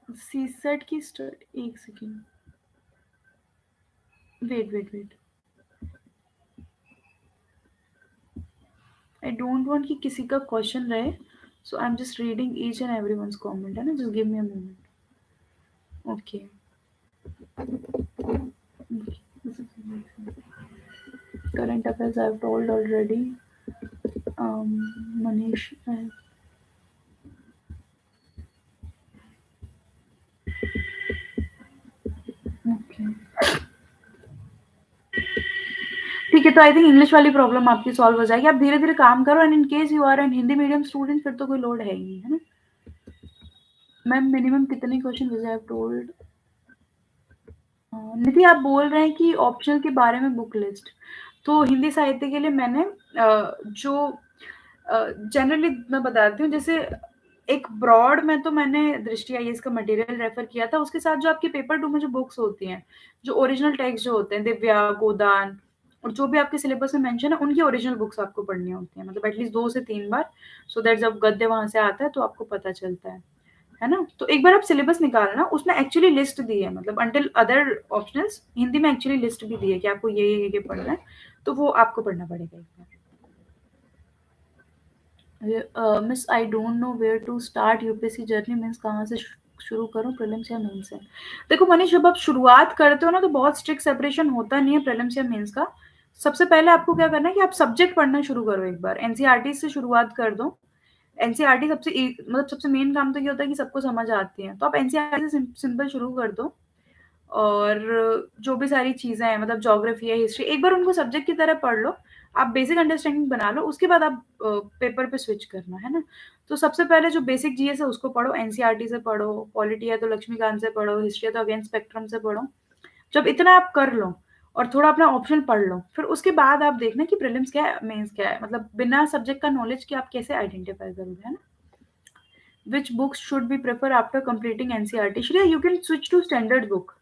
सीसेट की एक second, wait. I don't want कि किसी का क्वेश्चन रहे, so I am just reading each and everyone's comment, है ना? Just give me a moment. Okay. Current affairs I have told already. Manish, okay. ठीक है, तो आई थिंक इंग्लिश वाली प्रॉब्लम आपकी सॉल्व हो जाएगी। आप धीरे-धीरे काम करो, and in case you are an Hindi medium student, फिर तो कोई लोड है ही नहीं, है ना? मैम मिनिमम कितने question which I have told? Nidhi आप बोल रहे हैं कि ऑप्शनल के बारे में बुक लिस्ट। तो हिंदी साहित्य के लिए मैंने जो जनरली मैं बताती हूँ, जैसे एक ब्रॉड में तो मैंने दृष्टि आईएएस का मटेरियल रेफर किया था, उसके साथ जो आपकी पेपर 2 में जो बुक्स होती हैं, जो ओरिजिनल टेक्स्ट जो होते हैं, दिव्या, गोदान, और जो भी आपके सिलेबस में मेंशन है, उनकी ओरिजिनल बुक्स आपको पढ़नी होती हैं, मतलब एटलीस्ट 2 से 3 बार, सो दैट जब गद्य वहाँ से आता है तो आपको पता चलता है ना? तो एक बार आप सिलेबस निकालना, उसमें एक्चुअली लिस्ट दी है, मतलब अंटिल अदर ऑप्शनल्स हिंदी में एक्चुअली लिस्ट भी दी है कि आपको ये पढ़ना है, तो वो आपको पढ़ना पड़ेगा एक बार। Miss I don't know where to start UPSC journey, means कहाँ से शुरू करूँ, प्रीलिम्स या मेंस से? देखो मनीष, जब आप शुरुआत करते हो ना, तो बहुत स्ट्रिक्ट सेपरेशन होता नहीं है प्रीलिम्स या मेंस का। सबसे पहले आपको क्या करना है कि आप सब्जेक्ट पढ़ना शुरू करो, एक बार एनसीईआरटी से शुरुआत कर दो। एनसीईआरटी मतलब सबसे मेन काम तो ये होता है कि सबको समझ आती है, तो आप एनसीईआरटी से सिंपल शुरू कर दो। और जो भी सारी चीज़ें हैं, मतलब ज्योग्राफी है, हिस्ट्री, एक बार उनको सब्जेक्ट की तरह पढ़ लो, आप बेसिक अंडरस्टैंडिंग बना लो, उसके बाद आप पेपर पे स्विच करना, है ना? तो सबसे पहले जो बेसिक जीएस है उसको पढ़ो, एनसीईआरटी से पढ़ो, पॉलिटी है तो लक्ष्मीकांत से पढ़ो, हिस्ट्री है तो अगेन स्पेक्ट्रम से पढ़ो। जब इतना आप कर लो और थोड़ा अपना ऑप्शन पढ़ लो, फिर उसके बाद आप देखना कि प्रीलिम्स क्या है, मेंस क्या है, मतलब बिना सब्जेक्ट का नॉलेज के आप कैसे आइडेंटिफाई करोगे, है ना? Which books should be prefer after completing NCERT? Shreya, you can switch to standard book.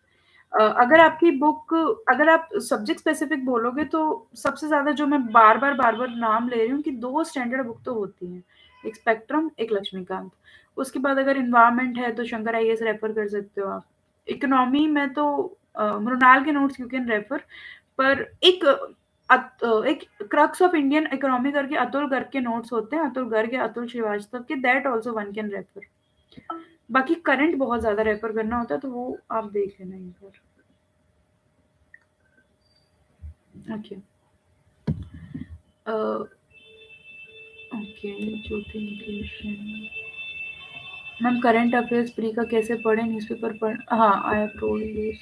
अगर आपकी बुक, अगर आप सब्जेक्ट स्पेसिफिक बोलोगे, तो सबसे ज़्यादा जो मैं बार-बार नाम ले रही हूँ कि 2 स्टैंडर्ड बुक तो होती हैं, एक स्पेक्ट्रम, एक लक्ष्मीकांत। उसके बाद अगर एनवायरनमेंट है तो शंकर आईएएस रेफर कर सकते हो आप। इकोनॉमी में तो मृणाल के नोट्स यू कैन रेफर, पर एक क्रक्स ऑफ इंडियन इकोनॉमी करके अतुल गर्ग के नोट्स होते हैं, अतुल गर्ग या अतुल श्रीवास्तव के, that also one can refer. बाकी करंट बहुत ज़्यादा रेफर करना होता है, तो वो आप देख लेना एक बार। ओके। ओके, ज्योति निकेशन। मैम करंट अफेयर्स प्री का कैसे पढ़ें, न्यूज़पेपर पढ़, हाँ, आई have told this.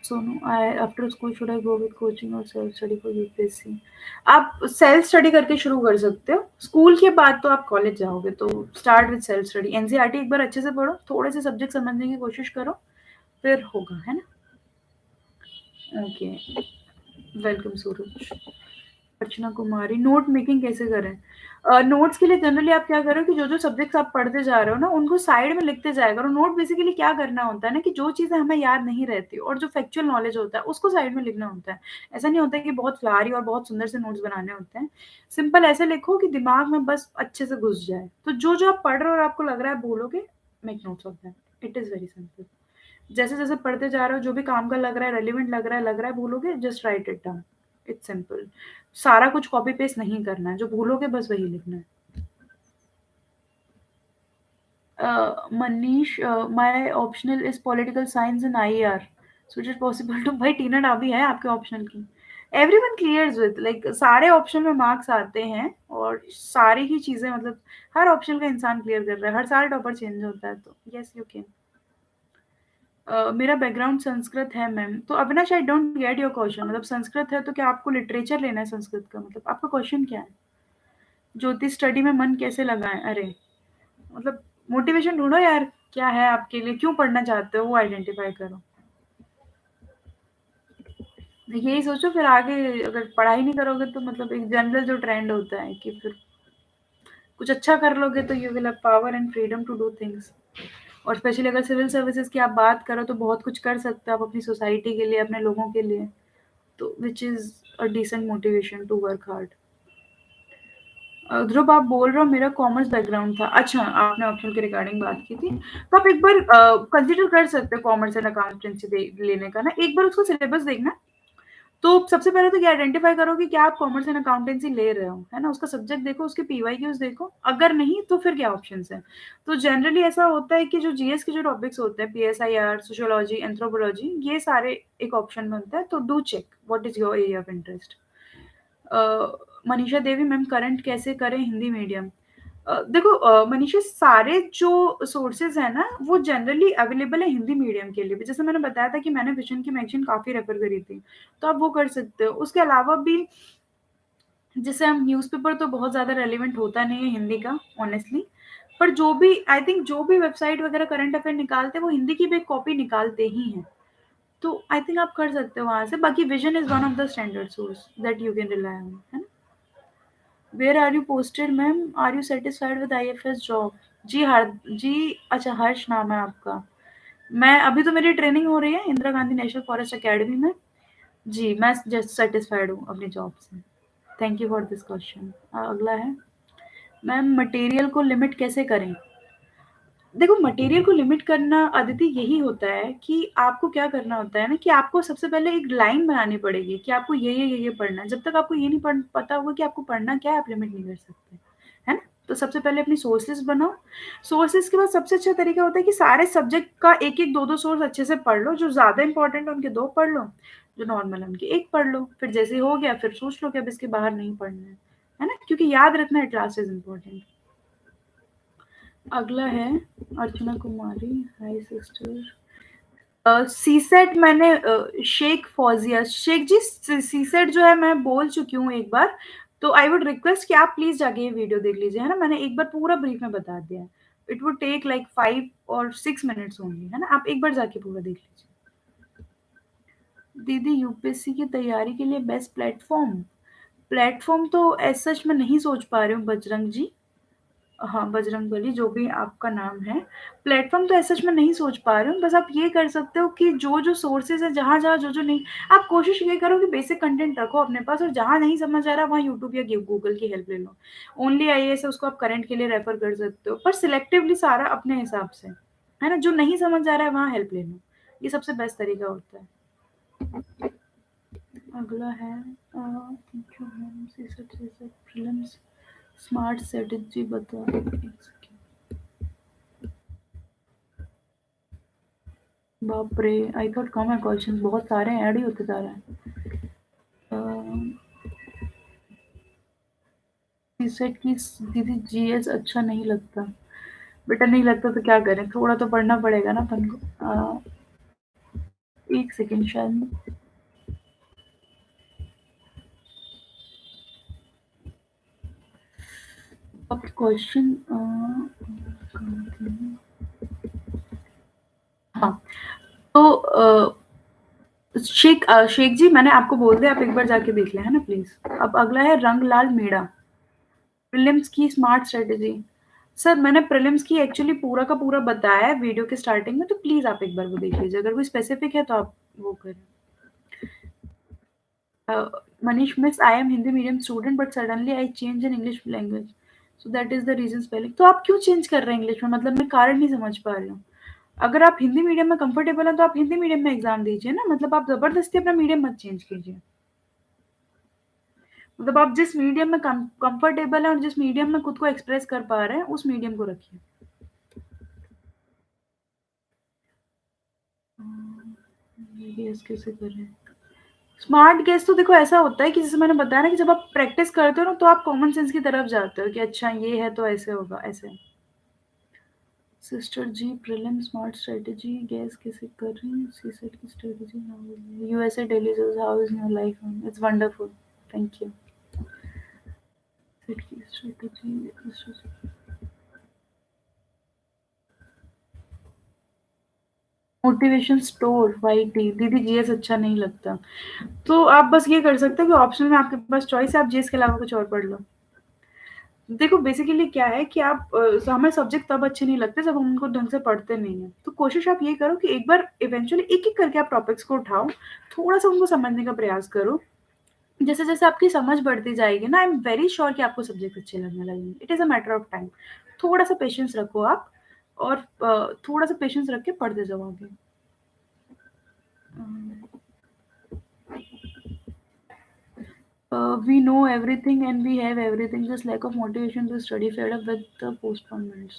Sonu, I after school should I go with coaching और सेल्फ स्टडी फॉर यूपीएससी? आप सेल्फ स्टडी करके शुरू कर सकते हो, स्कूल के बाद तो आप कॉलेज जाओगे, तो start with self study. NCERT एक बार अच्छे से पढ़ो, थोड़े से सब्जेक्ट समझने की कोशिश करो, फिर होगा, है ना? ओके, वेलकम सूरज। अर्चना कुमारी, नोट मेकिंग कैसे करें? नोट्स के लिए जनरली आप क्या करो कि जो सब्जेक्ट्स आप पढ़ते जा रहे हो ना, उनको साइड में लिखते जाया करो। नोट बेसिकली क्या करना होता है ना, कि जो चीज़ें हमें याद नहीं रहती और जो फैक्चुअल नॉलेज होता है, उसको साइड में लिखना होता है। ऐसा नहीं होता है कि बहुत फ्लारी और बहुत सुंदर से नोट्स बनाने होते हैं। सिंपल ऐसे लिखो कि दिमाग में बस अच्छे से घुस जाए। तो जो आप पढ़ रहे हो और आपको लग रहा है भूलोगे, make notes of that. It is very simple. जैसे-जैसे पढ़ते जा रहे हो, जो भी काम का लग रहा है, रेलेवेंट लग रहा है भूलोगे, just write it down. It's simple. सारा कुछ कॉपी पेस्ट नहीं करना है, जो भूलोगे बस वही लिखना है। Manish, my optional is political science and IR, so it is possible to, भाई टीना डाबी है आपके ऑप्शनल की। एवरीवन क्लियर्स विद, लाइक सारे ऑप्शन में मार्क्स आते हैं और सारी ही चीजें, मतलब हर ऑप्शन का इंसान क्लियर कर रहा है, हर साल टॉपर चेंज होता है, तो यस यू कैन। मेरा बैकग्राउंड संस्कृत है मैम। तो अविनाश, आई डोंट गेट योर क्वेश्चन, मतलब संस्कृत है तो क्या आपको लिटरेचर लेना है संस्कृत का, मतलब आपका क्वेश्चन क्या है? ज्योतिष स्टडी में मन कैसे लगाएं? अरे, मतलब मोटिवेशन ढूंढो यार, क्या है आपके लिए, क्यों पढ़ना चाहते हो वो आइडेंटिफाई करो। यही सोचो, फिर आगे अगर पढ़ाई नहीं करोगे तो मतलब एक जनरल जो ट्रेंड होता है कि फिर कुछ अच्छा कर लोगे तो you will have power and freedom to do things. और स्पेशली अगर सिविल सर्विसेज की आप बात करो तो बहुत कुछ कर सकते हो आप अपनी सोसाइटी के लिए, अपने लोगों के लिए, तो which is a decent motivation to work hard. Dhruv, आप बोल रहे हो मेरा कॉमर्स बैकग्राउंड था, अच्छा आपने ऑप्शन के रिगार्डिंग बात की थी, तो आप एक बार कंसिडर कर सकते हो कॉमर्स एंड अकाउंटेंसी लेने का ना, एक बार उसका सिलेबस देखना। तो सबसे पहले तो ये आइडेंटिफाई करो कि क्या आप कॉमर्स एंड अकाउंटेंसी ले रहे हो, है ना? उसका सब्जेक्ट देखो, उसके पीवाईक्यूज देखो, अगर नहीं तो फिर क्या ऑप्शंस हैं। तो जनरली ऐसा होता है कि जो जीएस के जो टॉपिक्स होते हैं, पीएसआईआर, सोशियोलॉजी, एंथ्रोपोलॉजी, ये सारे एक ऑप्शन में होता है, तो do check what is your area of interest. Manisha Devi ma'am, current कैसे करें हिंदी मीडियम? देखो मनीषा, सारे जो सोर्सेज है ना वो जनरली अवेलेबल है हिंदी मीडियम के लिए भी, जैसे मैंने बताया था कि मैंने विजन की मैगजीन काफ़ी रेफर करी थी, तो आप वो कर सकते हो। उसके अलावा भी जैसे हम न्यूज़पेपर, तो बहुत ज़्यादा रेलिवेंट होता नहीं है हिंदी का ऑनेस्टली, पर जो भी आई थिंक जो भी वेबसाइट वगैरह करंट अफेयर निकालते हैं वो हिंदी की भी एक कॉपी निकालते ही हैं, तो आई थिंक आप कर सकते हो वहाँ से। बाकी vision is one of the standard source that you can rely on, है ना? Where are you posted ma'am, are you satisfied with IFS job? जी हर जी, अच्छा हर्ष नाम है आपका। मैं अभी तो मेरी ट्रेनिंग हो रही है Indira Gandhi national forest academy में। जी, मैं जस्ट सेटिस्फाइड हूँ अपनी जॉब से। Thank you for this question. अगला है, मैम मटेरियल को लिमिट कैसे करें? देखो, मटेरियल को लिमिट करना अदिति यही होता है कि आपको क्या करना होता है ना, कि आपको सबसे पहले एक लाइन बनानी पड़ेगी कि आपको ये पढ़ना है। जब तक आपको ये नहीं पता होगा कि आपको पढ़ना क्या है, आप लिमिट नहीं कर सकते, है ना? तो सबसे पहले अपनी सोर्स लिस्ट बनाओ। सोर्सेज के बाद सबसे अच्छा तरीका होता है कि सारे सब्जेक्ट का एक एक दो दो सोर्स अच्छे से पढ़ लो, जो ज़्यादा इंपॉर्टेंट है उनके दो पढ़ लो, जो नॉर्मल है उनके एक पढ़ लो, फिर जैसे हो गया फिर सोच लो कि अब इसके बाहर नहीं पढ़ना है ना? क्योंकि याद रखना एट लास्ट इज इम्पोर्टेंट। अगला है अर्चना कुमारी, हाय सिस्टर। सीसेट मैंने शेख फौजिया, शेख जी, सीसेट जो है मैं बोल चुकी हूँ एक बार, तो आई वुड रिक्वेस्ट कि आप प्लीज जाके ये वीडियो देख लीजिए, है ना? मैंने एक बार पूरा ब्रीफ में बता दिया है। इट वुड टेक लाइक 5 और 6 मिनट्स ओनली, है ना? आप एक बार जाके पूरा देख लीजिए। दीदी, यूपीएससी की तैयारी के लिए बेस्ट प्लेटफॉर्म, प्लेटफॉर्म तो एज सच मैं नहीं सोच पा रही हूँ बजरंग जी। हाँ, बजरंगबली जो भी आपका नाम है। प्लेटफ़ॉर्म तो ऐसा सच में नहीं सोच पा रही हूँ, बस आप ये कर सकते हो कि जो-जो सोर्सेज़ हैं, जहाँ-जहाँ, जो-जो नहीं, आप कोशिश ये करो कि बेसिक कंटेंट रखो अपने पास, और जहाँ नहीं समझ आ रहा वहाँ यूट्यूब या गूगल की हेल्प ले लो। ओनली आईएएस है, उसको आप करंट के लिए रेफ़र कर सकते हो, पर सिलेक्टिवली सारा अपने हिसाब से, है ना? जो नहीं समझ आ रहा है वहाँ हेल्प ले लो। ये सबसे बेस्ट तरीका होता है। अगला है जो हम प्रीलिम्स स्मार्ट स्ट्रेटजी बताओ। एक सेकंड। बाप रे! आई थॉट कम है क्वेश्चन, बहुत सारे ऐड ही होते जा रहे हैं। सीसेट की दीदी जीएस अच्छा नहीं लगता। बेटा नहीं लगता तो क्या करें? थोड़ा तो पढ़ना पड़ेगा ना अपन को। एक सेकंड शायद अब क्वेश्चन हाँ, तो शेख जी मैंने आपको बोल दिया, आप एक बार जाके देख लें, है ना प्लीज़। अब अगला है रंगलाल मीणा, प्रीलिम्स की स्मार्ट स्ट्रैटेजी। सर मैंने प्रीलिम्स की एक्चुअली पूरा का पूरा बताया है वीडियो के स्टार्टिंग में, तो प्लीज़ आप एक बार वो देख लीजिए, अगर कोई स्पेसिफिक है तो आप वो करें। Manish miss, I am Hindi medium student but suddenly I change in English language. So that is the reason spelling. तो आप क्यों चेंज कर रहे हैं इंग्लिश में? मतलब मैं कारण नहीं समझ पा रही हूँ। अगर आप हिंदी मीडियम में कंफर्टेबल हैं तो आप हिंदी मीडियम में एग्जाम दीजिए ना, मतलब आप जबरदस्ती अपना मीडियम मत चेंज कीजिए। मतलब आप जिस मीडियम में कंफर्टेबल हैं और जिस मीडियम में खुद को एक्सप्रेस कर पा रहे हैं उस मीडियम को रखिए। ये गेस कैसे करें? स्मार्ट गेस तो देखो ऐसा होता है कि जैसे मैंने बताया ना कि जब आप प्रैक्टिस करते हो ना तो आप कॉमन सेंस की तरफ जाते हो कि अच्छा ये है तो ऐसे होगा, ऐसे। सिस्टर जी प्रीलिम स्मार्ट स्ट्रेटजी गैस कैसे कर रही हैं? सीसेट की strategy USA daily how is your life? It's wonderful, thank you. Set की स्ट्रेटजी मोटिवेशन स्टोर वाईटी दीदी जीएस अच्छा नहीं लगता। तो आप बस ये कर सकते हो कि ऑप्शन में आपके पास चॉइस है, आप जीएस के अलावा कुछ और पढ़ लो। देखो बेसिकली क्या है कि आप हमें सब्जेक्ट तब अच्छे नहीं लगते जब हम उनको ढंग से पढ़ते नहीं है, तो कोशिश आप ये करो कि एक बार इवेंचुअली एक एक करके आप टॉपिक्स को उठाओ, थोड़ा सा उनको समझने का प्रयास करो। जैसे जैसे आपकी समझ बढ़ती जाएगी ना, आई एम वेरी श्योर कि आपको सब्जेक्ट अच्छे लगने लगेंगे। It is a matter of time. थोड़ा सा पेशेंस रखो आप, और थोड़ा सा पेशेंस रख के पढ़ते जाओ आगे। We know everything and we have everything. Just lack of motivation to study fed up with the postponements.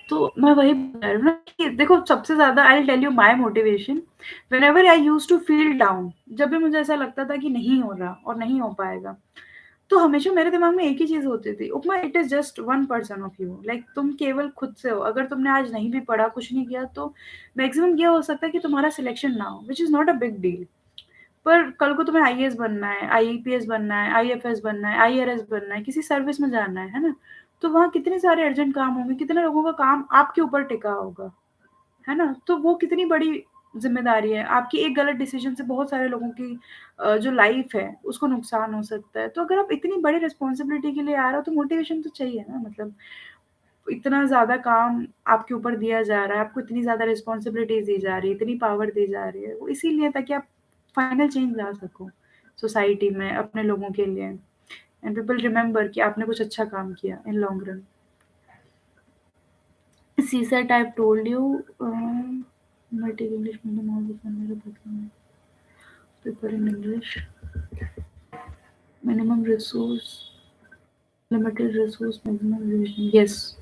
तो मैं वही बता रही हूँ ना कि देखो सबसे ज़्यादा I will tell you my motivation whenever I used to feel down, जब भी मुझे ऐसा लगता था कि नहीं हो रहा और नहीं हो पाएगा, तो हमेशा मेरे दिमाग में एक ही चीज़ होती थी, Upma it is just one person of you, like तुम केवल खुद से हो। अगर तुमने आज नहीं भी पढ़ा, कुछ नहीं किया, तो मैक्सिमम ये हो सकता है कि तुम्हारा सिलेक्शन ना हो, which is not a big deal. पर कल को तुम्हें आईएएस बनना है, आईपीएस बनना है, आईएफएस बनना है, आईआरएस बनना है, किसी सर्विस में जाना है ना? तो वहाँ कितने सारे अर्जेंट काम होंगे, कितने लोगों का काम आपके ऊपर टिका होगा, है ना? तो वो कितनी बड़ी ज़िम्मेदारी है। आपकी एक गलत डिसीज़न से बहुत सारे लोगों की जो लाइफ़ है, उसको नुकसान हो सकता है। तो अगर आप इतनी बड़ी रिस्पॉन्सिबिलिटी के लिए आ रहे हो, तो मोटिवेशन तो चाहिए ना, मतलब इतना ज़्यादा काम आपके ऊपर दिया जा रहा है, आपको इतनी ज़्यादा रिस्पॉन्सिबिलिटीज़ दी जा रही है, इतनी पावर दी जा रही है, वो इसीलिए ताकि आप फाइनल चेंज ला सको सोसाइटी में, अपने लोगों के लिए, एंड पीपल रिमेंबर कि आपने कुछ अच्छा काम किया in long run. CSAT I have told you, मैं take English medium all the मेरे पता है paper in English, minimum resource, limited resource, maximum revision, yes.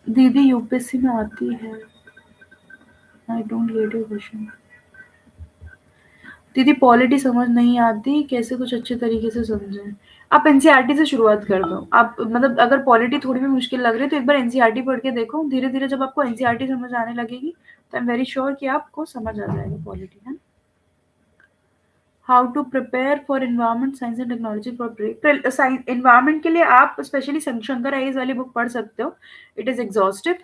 दीदी यूपीएससी में आती है, I don't get your question. दीदी पॉलिटी समझ नहीं आती, कैसे कुछ अच्छे तरीके से समझें? आप एनसीईआरटी से शुरुआत कर दो। आप मतलब अगर पॉलिटी थोड़ी भी मुश्किल लग रही है तो एक बार एनसीईआरटी पढ़ के देखो। धीरे-धीरे जब आपको एनसीईआरटी समझ आने लगेगी, तो आई एम वेरी श्योर कि आपको समझ आ जाएगा पॉलिटी, है ना? How to prepare for environment science and technology for science environment के लिए आप स्पेशली शंकर आईएएस वाली बुक पढ़ सकते हो। It is exhaustive.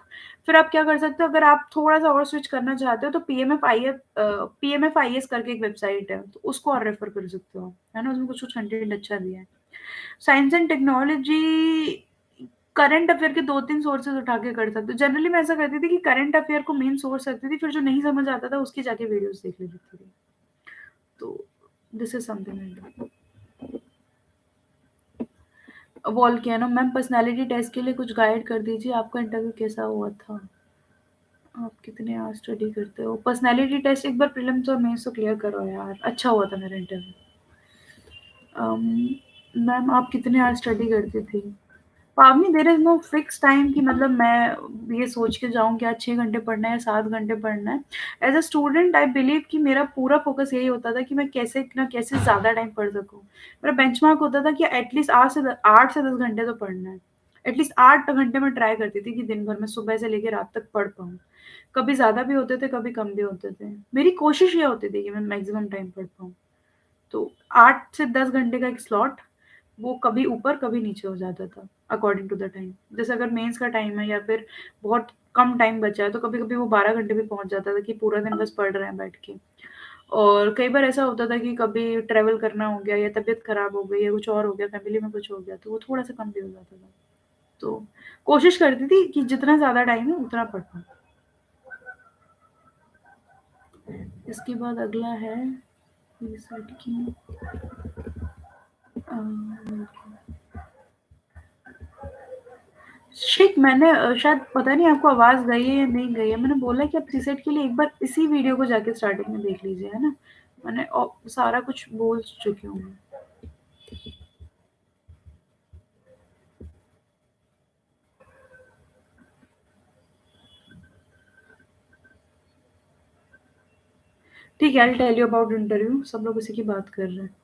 फिर आप क्या कर सकते हो, अगर आप थोड़ा सा और स्विच करना चाहते हो तो पीएमएफआईएस करके एक वेबसाइट है, तो उसको और रेफर कर सकते हो, है ना? उसमें कुछ कुछ कंटेंट अच्छा दिया है। Science and technology current affair के दो तीन सोर्सेज उठा के कर सकते हो। जनरली मैं ऐसा करती थी कि करंट अफेयर को मेन सोर्स रखती थी, फिर जो नहीं समझ आता था उसकी जाके वीडियोस देख लेती थी। तो this is something. Volcano ma'am personality test के लिए कुछ गाइड कर दीजिए, आपका इंटरव्यू कैसा हुआ था? आप कितने आवर स्टडी करते हो? पर्सनालिटी टेस्ट एक बार प्रीलिम्स और मेंस तो क्लियर करो यार, अच्छा हुआ था मेरा इंटरव्यू। मैम आप कितने आवर स्टडी करती थी? Pavani there is no fix time कि मतलब मैं ये सोच के जाऊँ कि आज 6 घंटे पढ़ना है या 7 घंटे पढ़ना है। As a student I believe कि मेरा पूरा फ़ोकस यही होता था कि मैं कैसे ना कैसे ज़्यादा टाइम पढ़ सकूँ। मेरा बेंचमार्क होता था कि एटलीस्ट 8 से 10 घंटे तो पढ़ना है। एटलीस्ट 8 घंटे मैं ट्राई करती थी कि दिन भर में सुबह से लेके रात तक पढ़ पाऊँ। कभी ज़्यादा भी होते थे, कभी कम भी होते थे। मेरी कोशिश ये होती थी कि मैं मैक्सिमम टाइम पढ़ पाऊँ। तो 8 से 10 घंटे का एक स्लॉट, वो कभी ऊपर कभी नीचे हो जाता था अकॉर्डिंग टू द टाइम। जैसे अगर मेंस का टाइम है या फिर बहुत कम टाइम बचा है, तो कभी-कभी वो 12 घंटे भी पहुँच जाता था कि पूरा दिन बस पढ़ रहे हैं बैठ के। और कई बार ऐसा होता था कि कभी ट्रैवल करना हो गया या तबीयत खराब हो गई या कुछ और हो गया, फैमिली में कुछ हो गया, तो वो थोड़ा-सा कम भी हो जाता था। तो कोशिश करती थी कि जितना ज़्यादा टाइम है उतना पढ़ पाऊँ। इसके बाद अगला है रीसेट की अ शिट मैंने शायद पता नहीं आपको आवाज़ गई है या नहीं गई है। मैंने बोला कि आप रीसेट के लिए एक बार इसी वीडियो को जाके स्टार्टिंग में देख लीजिए, है ना? मैंने सारा कुछ बोल चुकी हूँ मैं। ठीक है, I will tell you about interview, सब लोग उसी की बात कर रहे हैं।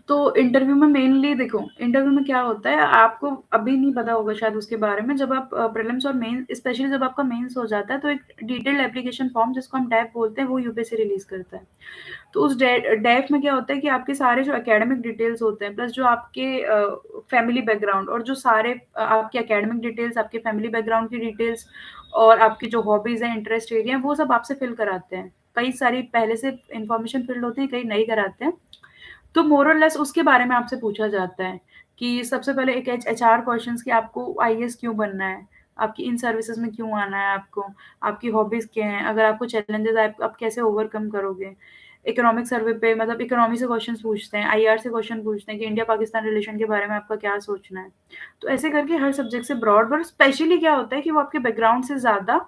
तो इंटरव्यू में मेनली देखो, इंटरव्यू में क्या होता है, आपको अभी नहीं पता होगा शायद उसके बारे में, जब आप प्रीलिम्स और मेन, स्पेशली जब आपका मेंस हो जाता है, तो एक डिटेल्ड एप्लीकेशन फॉर्म जिसको हम डैप बोलते हैं, वो यूपीएससी रिलीज़ करता है। तो उस डैप में क्या होता है कि आपके सारे जो एकेडमिक डिटेल्स होते हैं, प्लस जो आपके फैमिली बैकग्राउंड और जो सारे आपके एकेडमिक डिटेल्स, आपके फैमिली बैकग्राउंड की डिटेल्स और आपकी जो हॉबीज़ हैं, इंटरेस्ट एरिया हैं, वो सब आपसे फिल कराते हैं। कई सारी पहले से इन्फॉर्मेशन फिल्ड होती है, कई नहीं कराते हैं। तो मोर और लेस उसके बारे में आपसे पूछा जाता है कि सबसे पहले एक एचआर क्वेश्चंस कि आपको आईएएस क्यों बनना है, आपकी इन सर्विसेज में क्यों आना है आपको, आपकी हॉबीज क्या हैं, अगर आपको चैलेंजेस आए आप कैसे ओवरकम करोगे। इकोनॉमिक सर्वे पे मतलब इकोनॉमी से क्वेश्चन पूछते हैं, आईआर से क्वेश्चन पूछते हैं कि इंडिया पाकिस्तान रिलेशन के बारे में आपका क्या सोचना है। तो ऐसे करके हर सब्जेक्ट से ब्रॉड, और स्पेशली क्या होता है कि वो आपके बैकग्राउंड से ज़्यादा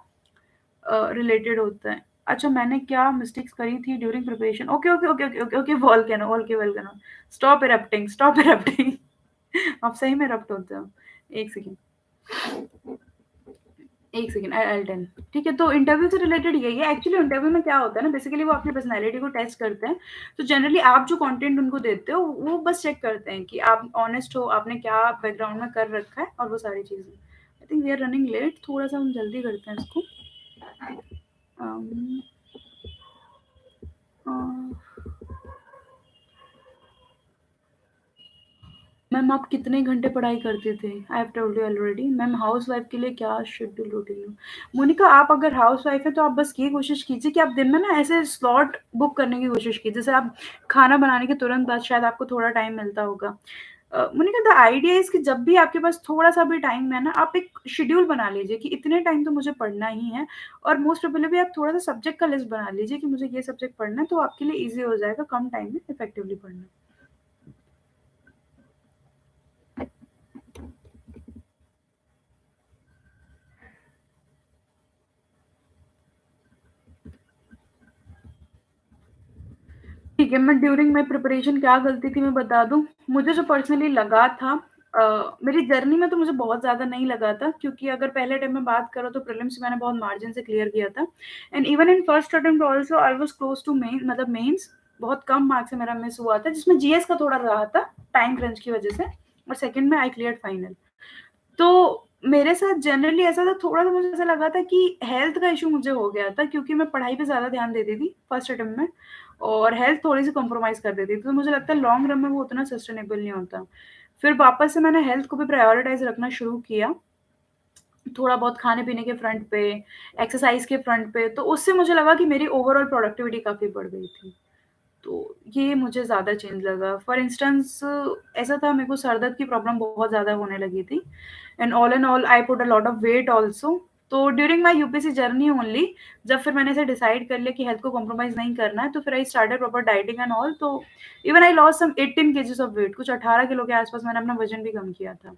रिलेटेड होता है। अच्छा, मैंने क्या मिस्टेक्स करी थी during preparation? Okay, okay, okay, okay, okay, okay, volcano, okay, volcano. Stop erupting, stop erupting. आप सही में इरप्ट होते हो। 1 सेकंड, 1 सेकंड, आई टेल। ठीक है, तो इंटरव्यू से रिलेटेड यही है। एक्चुअली इंटरव्यू में क्या होता है ना, बेसिकली वो आपकी पर्सनैलिटी को टेस्ट करते हैं। तो जनरली आप जो कंटेंट उनको देते हो, वो बस चेक करते हैं कि आप ऑनेस्ट हो, आपने क्या बैकग्राउंड में कर रखा है और वो सारी चीज़ें। I think we are running late, थोड़ा-सा हम जल्दी करते हैं इसको। अम, अ मैम आप कितने घंटे पढ़ाई करते थे? आई have told you already. Ma'am housewife के लिए क्या शेड्यूल रूटीन हो? मोनिका, आप अगर हाउसवाइफ हैं तो आप बस ये कोशिश कीजिए कि आप दिन में ना ऐसे स्लॉट बुक करने की कोशिश कीजिए। जैसे आप खाना बनाने के तुरंत बाद शायद आपको थोड़ा टाइम मिलता होगा। मोनिका, द आइडिया इज़ कि जब भी आपके पास थोड़ा-सा भी टाइम है ना, आप एक शेड्यूल बना लीजिए कि इतने टाइम तो मुझे पढ़ना ही है, और मोस्ट प्रोबेबली आप थोड़ा-सा सब्जेक्ट का लिस्ट बना लीजिए कि मुझे ये सब्जेक्ट पढ़ना है, तो आपके लिए ईज़ी हो जाएगा कम टाइम में इफेक्टिवली पढ़ना। ठीक है, मैं ड्यूरिंग माई प्रिपरेशन क्या गलती थी मैं बता दूँ? मुझे जो पर्सनली लगा था, मेरी जर्नी में तो मुझे बहुत ज़्यादा नहीं लगा था, क्योंकि अगर पहले अटेम्प्ट में बात करो तो प्रीलिम्स मैंने बहुत मार्जिन से क्लियर किया था, and even in first attempt also I was close to main, मतलब मेंस बहुत कम मार्क्स से मेरा मिस हुआ था, जिसमें जीएस का थोड़ा रहा था टाइम क्रंच की वजह से, और सेकंड में आई क्लियर्ड फाइनल। तो मेरे साथ जनरली ऐसा था, थोड़ा-सा मुझे ऐसा लगा था कि हेल्थ का इश्यू मुझे हो गया था, क्योंकि मैं पढ़ाई पे ज़्यादा ध्यान देती थी फर्स्ट अटेम्प्ट में, और हेल्थ थोड़ी-सी कॉम्प्रोमाइज़ कर देती थी। तो मुझे लगता है लॉन्ग रन में वो उतना सस्टेनेबल नहीं होता। फिर वापस से मैंने हेल्थ को भी प्रायोरिटाइज़ रखना शुरू किया, थोड़ा बहुत खाने-पीने के फ्रंट पे, एक्सरसाइज़ के फ्रंट पे, तो उससे मुझे लगा कि मेरी ओवरऑल प्रोडक्टिविटी काफ़ी बढ़ गई थी। तो ये मुझे ज़्यादा चेंज लगा। फॉर इंस्टेंस ऐसा था, मेरे को सर दर्द की प्रॉब्लम बहुत ज़्यादा होने लगी थी, and all in all I put a lot of weight also. तो during my UPSC journey only, जब फिर मैंने ऐसे डिसाइड कर लिया कि हेल्थ को कॉम्प्रोमाइज़ नहीं करना है, तो फिर I started proper dieting and all. तो even I lost some 18 kgs of weight, कुछ 18 किलो के आस-पास मैंने अपना वज़न भी कम किया था,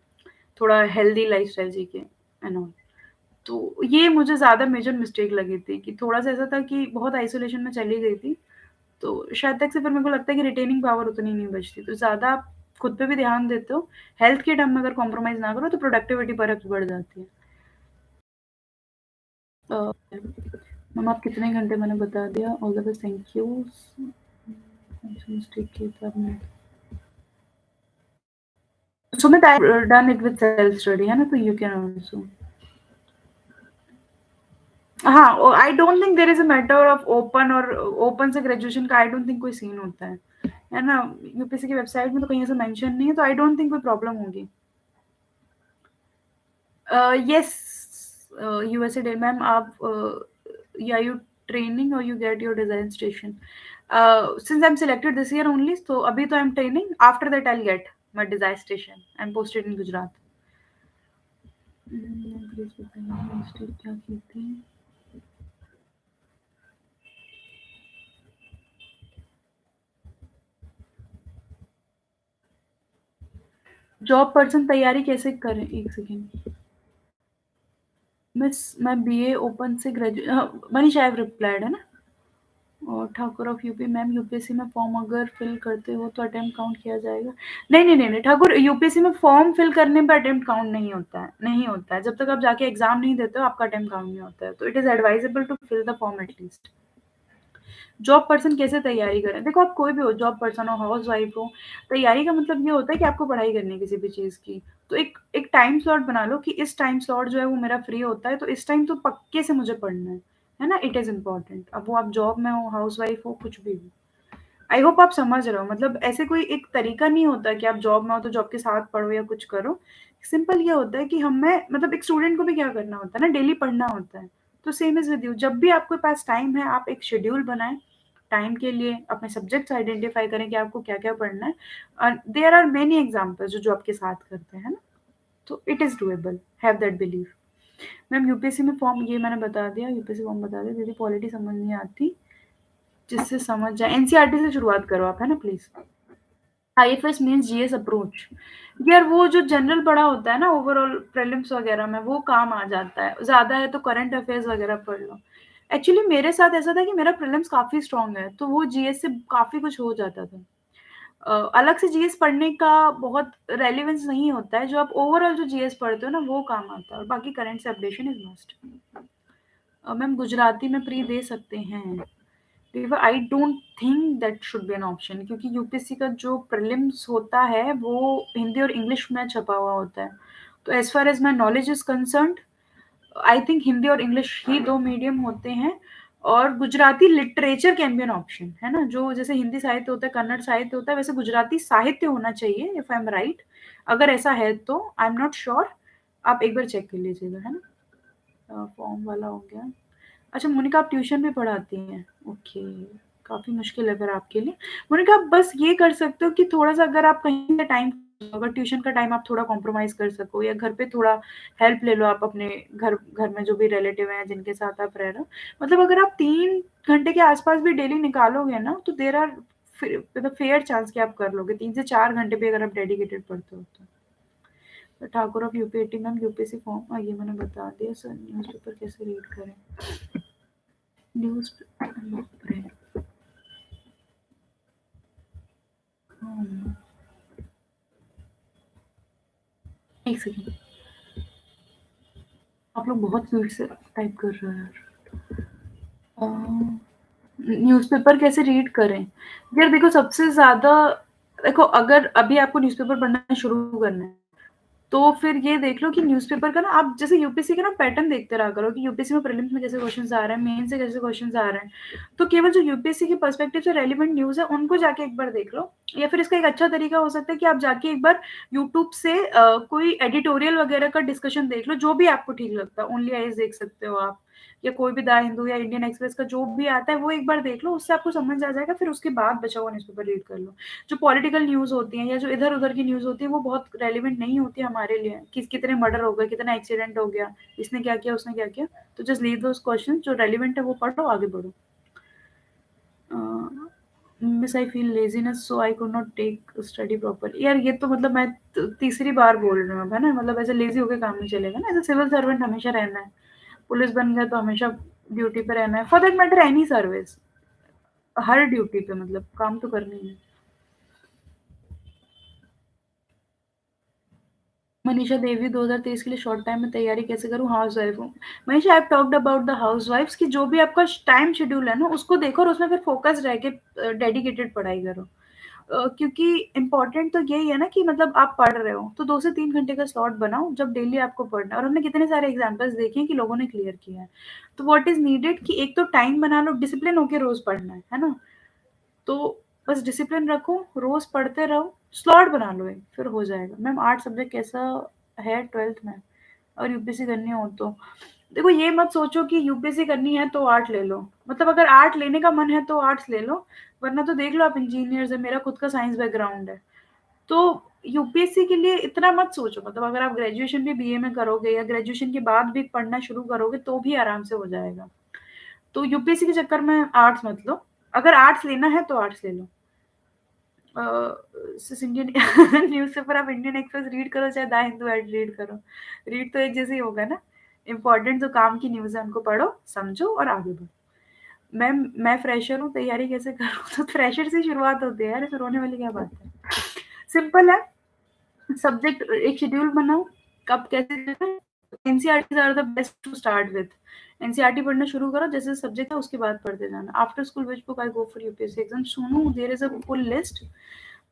थोड़ा हेल्दी लाइफ़स्टाइल जी के एंड ऑल। तो ये मुझे ज़्यादा मेजर मिस्टेक लगी थी कि थोड़ा-सा ऐसा था कि बहुत आइसोलेशन में चली गई थी। तो शायद तक से फिर मेरे को लगता है कि रिटेनिंग पावर उतनी नहीं बचती। तो ज़्यादा आप खुद पे भी ध्यान देते हो, हेल्थ के टर्म में अगर कॉम्प्रोमाइज़ ना करो तो प्रोडक्टिविटी परत बढ़ जाती है। मैम आप कितने घंटे, मैंने बता दिया। All the best, thank you. कौन-सा मिस्टेक किया था आपने? Sumit, I done it with self study है ना, तो यू कैन आल्सो। हाँ, I don't think there is a matter of open, और ओपन से ग्रेजुएशन का आई डोंट थिंक कोई सीन होता है ना? यूपीएससी की वेबसाइट में तो कहीं ऐसा मेंशन नहीं है, तो आई डोंट थिंक कोई प्रॉब्लम होगी। Yes, USA डे मैम आप या यू ट्रेनिंग और you get your design station. Since I'm selected this year only, तो अभी तो I'm training. After that I'll get my desired station. I'm posted in Gujarat. Please बताइए mistake क्या की थी? जॉब पर्सन तैयारी कैसे करें? एक सेकेंड। मैं बीए ओपन से graduate, Manish I have replied है ना? और Thakur of UP ma'am, UPSC में फॉर्म अगर फिल करते हो तो अटेम्प्ट काउंट किया जाएगा? नहीं, नहीं, नहीं, नहीं ठाकुर, यूपीएससी में फॉर्म फिल करने पे अटेम्प्ट काउंट नहीं होता है, नहीं होता है। जब तक आप जाके एग्ज़ाम नहीं देते हो, आपका अटेम्प्ट काउंट नहीं होता है। तो it is advisable to fill the form at least. Job person कैसे तैयारी करें? देखो आप कोई भी हो, जॉब पर्सन हो, हाउसवाइफ हो, तैयारी का मतलब ये होता है कि आपको पढ़ाई करनी है किसी भी चीज़ की। तो एक एक टाइम स्लॉट बना लो कि इस टाइम स्लॉट जो है वो मेरा फ्री होता है, तो इस टाइम तो पक्के से मुझे पढ़ना है ना? It is important. अब वो आप जॉब में हो, हाउसवाइफ हो, कुछ भी हो। आई होप आप समझ रहे हो, मतलब ऐसे कोई एक तरीका नहीं होता कि आप जॉब में हो तो जॉब के साथ पढ़ो या कुछ करो। सिंपल ये होता है कि हमें, मतलब एक स्टूडेंट को भी क्या करना होता है ना, डेली पढ़ना होता है। तो सेम इज़ विद यू, जब भी आपके पास टाइम है आप एक शेड्यूल बनाएँ, टाइम के लिए अपने सब्जेक्ट्स आइडेंटिफ़ाई करें कि आपको क्या-क्या पढ़ना है। देयर आर मेनी एग्ज़ाम्पल्स जो जॉब के साथ करते हैं ना, तो it is doable, have that believe. Ma'am UPSC में फॉर्म, ये मैंने बता दिया, यूपीएससी फॉर्म बता दिया। दीदी पॉलिटी समझ नहीं आती, जिससे समझ जाए, एनसीईआरटी से शुरुआत करो आप, है ना please. IFS means GS approach. यार वो जो जनरल पढ़ा होता है ना ओवरऑल प्रीलिम्स वगैरह में, वो काम आ जाता है। ज़्यादा है तो करंट अफेयर्स वगैरह पढ़ लो। एक्चुअली मेरे साथ ऐसा था कि मेरा प्रीलिम्स काफ़ी स्ट्रॉन्ग है, तो वो जीएस से काफ़ी कुछ हो जाता था। अलग से जीएस पढ़ने का बहुत रेलेवेंस नहीं होता है, जो आप ओवरऑल जो जीएस पढ़ते हो ना वो काम आता है, और बाकी करंट से updation is must. Ma'am Gujarati में प्री दे सकते हैं। देखो आई don't think that should be an option, क्योंकि यूपीएससी का जो प्रीलिम्स होता है वो हिंदी और इंग्लिश में छपा हुआ होता है। तो as far as my knowledge is concerned, I think Hindi और इंग्लिश ही 2 मीडियम होते हैं, और Gujarati literature can be an option, है ना? जो जैसे हिंदी साहित्य होता है, कन्नड़ साहित्य होता है, वैसे गुजराती साहित्य होना चाहिए, इफ आई एम राइट। अगर ऐसा है तो आई एम नॉट श्योर, आप एक बार चेक कर लीजिएगा, है ना? फॉर्म वाला हो गया। अच्छा मोनिका, आप ट्यूशन भी पढ़ाती हैं? ओके, काफ़ी मुश्किल है फिर आपके लिए। मोनिका आप बस ये कर सकते हो कि थोड़ा-सा अगर आप कहीं से टाइम, अगर ट्यूशन का टाइम आप थोड़ा कॉम्प्रोमाइज़ कर सको, या घर पे थोड़ा हेल्प ले लो आप अपने घर घर में जो भी रिलेटिव हैं जिनके साथ आप रह रहे हो। मतलब अगर आप 3 घंटे के आस-पास भी डेली निकालोगे ना, तो देयर आर मतलब फेयर चांस कि आप कर लोगे 3 से 4 घंटे भी, अगर आप डेडिकेटेड पढ़ते हो तो। ठाकुर ऑफ यूपीएटी मैम यूपीएससी फॉर्म, ये मैंने बता दिया सर। न्यूज़पेपर कैसे रीड करें? न्यूज़ बाप रे! हाँ, एक सेकंड, आप लोग बहुत स्पीड से टाइप कर रहे हो यार। अ, न्यूज़पेपर कैसे रीड करें? यार देखो सबसे ज़्यादा, देखो अगर अभी आपको न्यूज़पेपर पढ़ना शुरू करना है, तो फिर ये देख लो कि न्यूज़पेपर का ना आप जैसे यूपीएससी का ना पैटर्न देखते रहा करो कि यूपीएससी में प्रीलिम्स में कैसे क्वेश्चंस आ रहे हैं, मेन से कैसे क्वेश्चंस आ रहे हैं। तो केवल जो यूपीएससी के पर्सपेक्टिव से रेलेवेंट न्यूज़ है उनको जाके एक बार देख लो, या फिर इसका एक अच्छा तरीका हो सकता है कि आप जाके एक बार यूट्यूब से कोई एडिटोरियल वगैरह का डिस्कशन देख लो, जो भी आपको ठीक लगता है। ओनली आइज़ देख सकते हो आप, या कोई भी द हिंदू या इंडियन एक्सप्रेस का जो भी आता है वो एक बार देख लो, उससे आपको समझ आ जाएगा। फिर उसके बाद बचा हुआ न्यूज़पेपर रीड कर लो। जो पॉलिटिकल न्यूज़ होती हैं या जो इधर-उधर की न्यूज़ होती है, वो बहुत रेलेवेंट नहीं होती हमारे लिए, कि कितने मर्डर हो गए, कितना एक्सीडेंट हो गया, इसने क्या किया, उसने क्या किया। तो जस्ट लीव दोज़ क्वेश्चंस, जो रेलेवेंट है वो पढ़ो, आगे बढ़ो। Uh, miss I feel laziness so I could not take study properly. यार ये तो मतलब मैं तीसरी बार बोल रही हूँ अब, है ना? मतलब ऐसे लेज़ी होके काम नहीं चलेगा ना, एज़ अ सिविल सर्वेंट हमेशा रहना है। पुलिस बन गया तो हमेशा ड्यूटी पे रहना है, for that matter any service, her duty पे मतलब काम तो करना ही है। मनीषा देवी 2023 के लिए शॉर्ट टाइम में तैयारी कैसे करूँ? हाउसवाइफ हूँ। Manisha I have talked about the हाउसवाइफ्स कि जो भी आपका टाइम शेड्यूल है ना, उसको देखो और उसमें फिर फोकस रह के डेडिकेटेड पढ़ाई करो। क्योंकि इम्पोर्टेंट तो यही है ना कि मतलब आप पढ़ रहे हो, तो 2 से 3 घंटे का स्लॉट बनाओ जब डेली आपको पढ़ना है, और हमने कितने सारे एग्ज़ाम्पल्स देखे हैं कि लोगों ने क्लियर किया है। तो व्हाट इज़ नीडेड कि एक तो टाइम बना लो, डिसिप्लिन होके रोज़ पढ़ना है ना? तो बस डिसिप्लिन रखो, रोज़ पढ़ते रहो, स्लॉट बना लो एक, फिर हो जाएगा। मैम आर्ट सब्जेक्ट कैसा है 12th में, और यूपीएससी करनी हो तो? देखो ये मत सोचो कि यूपीएससी करनी है तो आर्ट ले लो। मतलब अगर आर्ट लेने का मन है तो आर्ट्स ले लो, वरना तो देख लो आप इंजीनियर्स हैं, मेरा खुद का साइंस बैकग्राउंड है। तो यूपीएससी के लिए इतना मत सोचो, मतलब अगर आप ग्रेजुएशन भी बीए में करोगे या ग्रेजुएशन के बाद भी पढ़ना शुरू करोगे तो भी आराम से हो जाएगा। तो यूपीएससी के चक्कर में आर्ट्स मत लो। अगर आर्ट्स लेना है तो आर्ट्स ले लो। सिर्फ इंडियन न्यूज़पेपर आप इंडियन एक्सप्रेस रीड करो चाहे द हिंदू ऐड रीड करो, रीड तो एक जैसे ही होगा ना। इम्पोर्टेंट जो काम की न्यूज़ है उनको पढ़ो, समझो और आगे बढ़ो। मैम मैं फ्रेशर हूँ, तैयारी कैसे करूँ? तो फ्रेशर से शुरुआत होती है यार, इसमें रोने वाली क्या बात है? सिंपल है, सब्जेक्ट एक शेड्यूल बनाओ, कब कैसे करना है, NCERTs are the best to start with. NCERT पढ़ना शुरू करो, जैसे सब्जेक्ट है उसके बाद पढ़ते जाना। After school which book I go for UPSC exam, सुनो there is a full list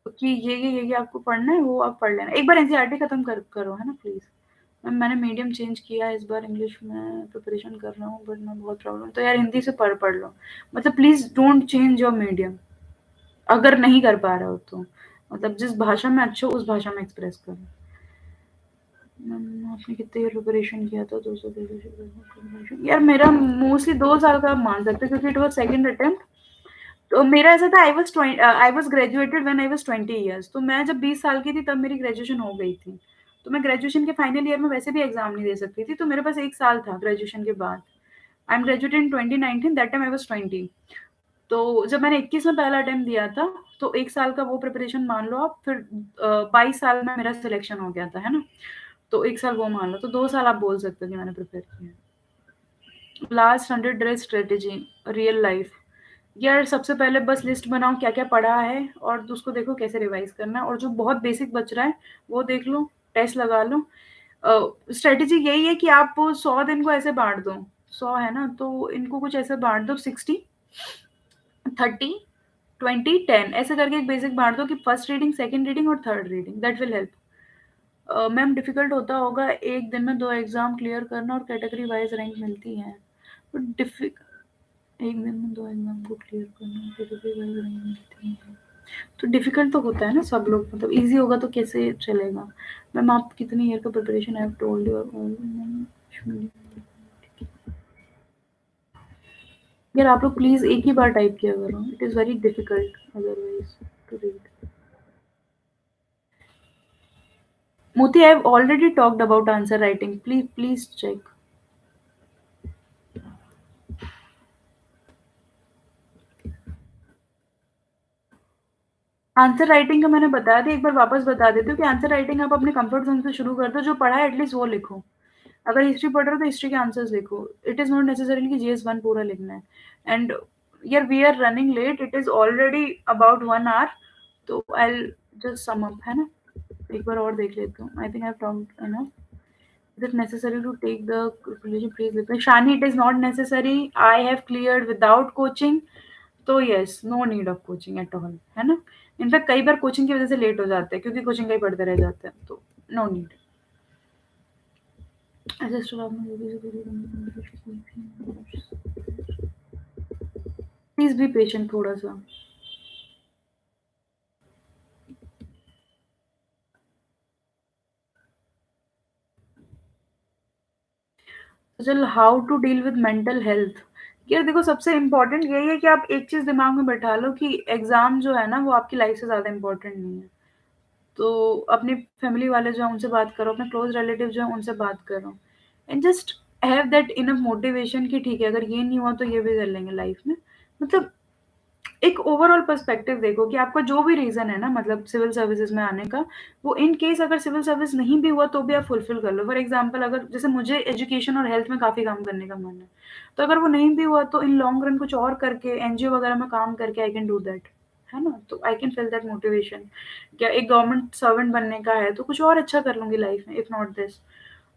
कि ये आपको पढ़ना है, वो आप पढ़ लेना। एक बार एनसीईआरटी खत्म करो, है ना प्लीज़। मैम मैंने मीडियम चेंज किया है, इस बार इंग्लिश में प्रिपरेशन कर रहा हूँ, बट मैं बहुत प्रॉब्लम, तो यार हिंदी से पढ़ लो। मतलब please don't change your medium, अगर नहीं कर पा रहे हो तो। मतलब जिस भाषा में अच्छे हो उस भाषा में एक्सप्रेस करो। आपने कितने ईयर प्रिपरेशन किया था? 200 प्रिपरेशन यार, मेरा मोस्टली 2 साल का आप मान सकते हो, क्योंकि इट वाज़ सेकंड अटेम्प्ट। तो मेरा ऐसा था, I was graduated when I was 20 years, तो मैं जब 20 साल की थी तब मेरी ग्रेजुएशन हो गई थी। तो मैं ग्रेजुएशन के फाइनल ईयर में वैसे भी एग्ज़ाम नहीं दे सकती थी, तो मेरे पास 1 साल था ग्रेजुएशन के बाद। I am graduated in 2019, that time I was 20। तो जब मैंने 21 में पहला अटेम्प्ट दिया था, तो 1 साल का वो प्रिपरेशन मान लो आप, फिर 22 साल में मेरा सिलेक्शन हो गया था, है ना? तो 1 साल वो मान लो, तो 2 साल आप बोल सकते हो कि मैंने प्रिपेयर किया। Last 100 days strategy, real life. यार सबसे पहले बस लिस्ट बनाओ क्या-क्या पढ़ा है, और उसको देखो कैसे रिवाइज़ करना है, और जो बहुत बेसिक बच रहा है, वो देख लो, टेस्ट लगा लो। स्ट्रैटेजी यही है कि आप 100 दिन को ऐसे बाँट दो, 100 है ना? तो इनको कुछ ऐसे बाँट दो, 60, 30, 20, 10 ऐसे करके एक बेसिक बाँट दो कि फर्स्ट रीडिंग, सेकंड रीडिंग और third reading, that will help. Ma'am difficult होता होगा एक दिन में 2 एग्ज़ाम क्लियर करना, और कैटेगरी वाइज़ रैंक मिलती है। बट डिफ़ि एक दिन में 2 एग्ज़ाम को क्लियर करना, कैटेगरी वाइज़ रैंक मिलती है। तो डिफ़िकल्ट तो होता है ना सब लोग, मतलब ईज़ी होगा तो कैसे चलेगा? मैम आप कितनी ईयर का preparation, I have told you यार, आप लोग प्लीज़ एक ही बार टाइप किया करो, it is very difficult otherwise to read. Moti, I've already talked about answer writing. Please check. Answer writing का मैंने बताया था, एक बार वापस बता देती हूँ कि आंसर राइटिंग आप अपने कंफर्ट ज़ोन से शुरू कर दो, जो पढ़ा है एटलीस्ट वो लिखो। अगर हिस्ट्री पढ़ रहे हो तो हिस्ट्री के आंसर्स लिखो। इट इज़ नॉट नेसेसरी कि जीएस 1 पूरा लिखना है। एंड यार we are running late, it is already about 1 hour, तो I will just sum up, है ना? एक बार और देख लेती हूँ। I think I have talked enough. Is it necessary to take the religion? Please reply. Shani, it is not necessary. I have cleared without coaching. तो yes, no need of coaching at all, है ना? In fact कई बार coaching की वज़ह से late हो जाते हैं, क्योंकि कोचिंग का ही पढ़ते रह जाते हैं, तो no need. Please be patient थोड़ा-सा। चल, how to deal with mental health. यार देखो, सबसे इम्पोर्टेंट यही है कि आप एक चीज़ दिमाग में बैठा लो कि एग्ज़ाम जो है ना, वो आपकी लाइफ़ से ज़्यादा इम्पोर्टेंट नहीं है। तो अपनी फैमिली वाले जो हैं उनसे बात करो, अपने क्लोज़ रिलेटिव जो हैं उनसे बात करो, and just have that enough motivation कि ठीक है, अगर ये नहीं हुआ तो ये भी कर लेंगे लाइफ़ में। मतलब एक ओवरऑल पर्सपेक्टिव देखो कि आपका जो भी रीज़न है ना, मतलब सिविल सर्विसेज़ में आने का, वो इन केस अगर सिविल सर्विस नहीं भी हुआ तो भी आप फुलफ़िल कर लो। फॉर एग्ज़ाम्पल, अगर जैसे मुझे एजुकेशन और हेल्थ में काफ़ी काम करने का मन है, तो अगर वो नहीं भी हुआ तो इन लॉन्ग रन कुछ और करके एनजीओ वगैरह में काम करके आई कैन डू दैट, है ना? तो I can feel that motivation. क्या एक गवर्नमेंट सर्वेंट बनने का है तो कुछ और अच्छा कर लूँगी लाइफ़ में, इफ नॉट दिस।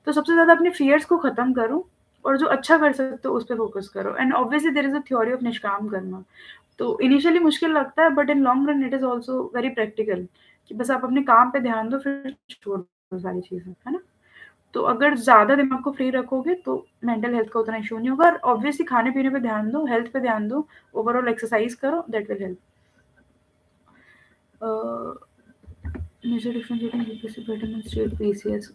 तो सबसे ज़्यादा अपने फ़ियर्स को ख़त्म करो, और जो अच्छा कर सकते हो उस पे फ़ोकस करो, and obviously there is a theory of nishkam karma. तो इनिशियली मुश्किल लगता है, but in long run it is also very practical, कि बस आप अपने काम पे ध्यान दो, फिर छोड़ दो सारी चीज़ें, है ना? तो अगर ज़्यादा दिमाग को फ्री रखोगे तो मेंटल हेल्थ का उतना इश्यू नहीं होगा, और ऑब्वियसली खाने-पीने पे ध्यान दो, हेल्थ पे ध्यान दो, ओवरऑल एक्सरसाइज़ करो, that will help. Uh, major difference between UPSC pattern and state PCS.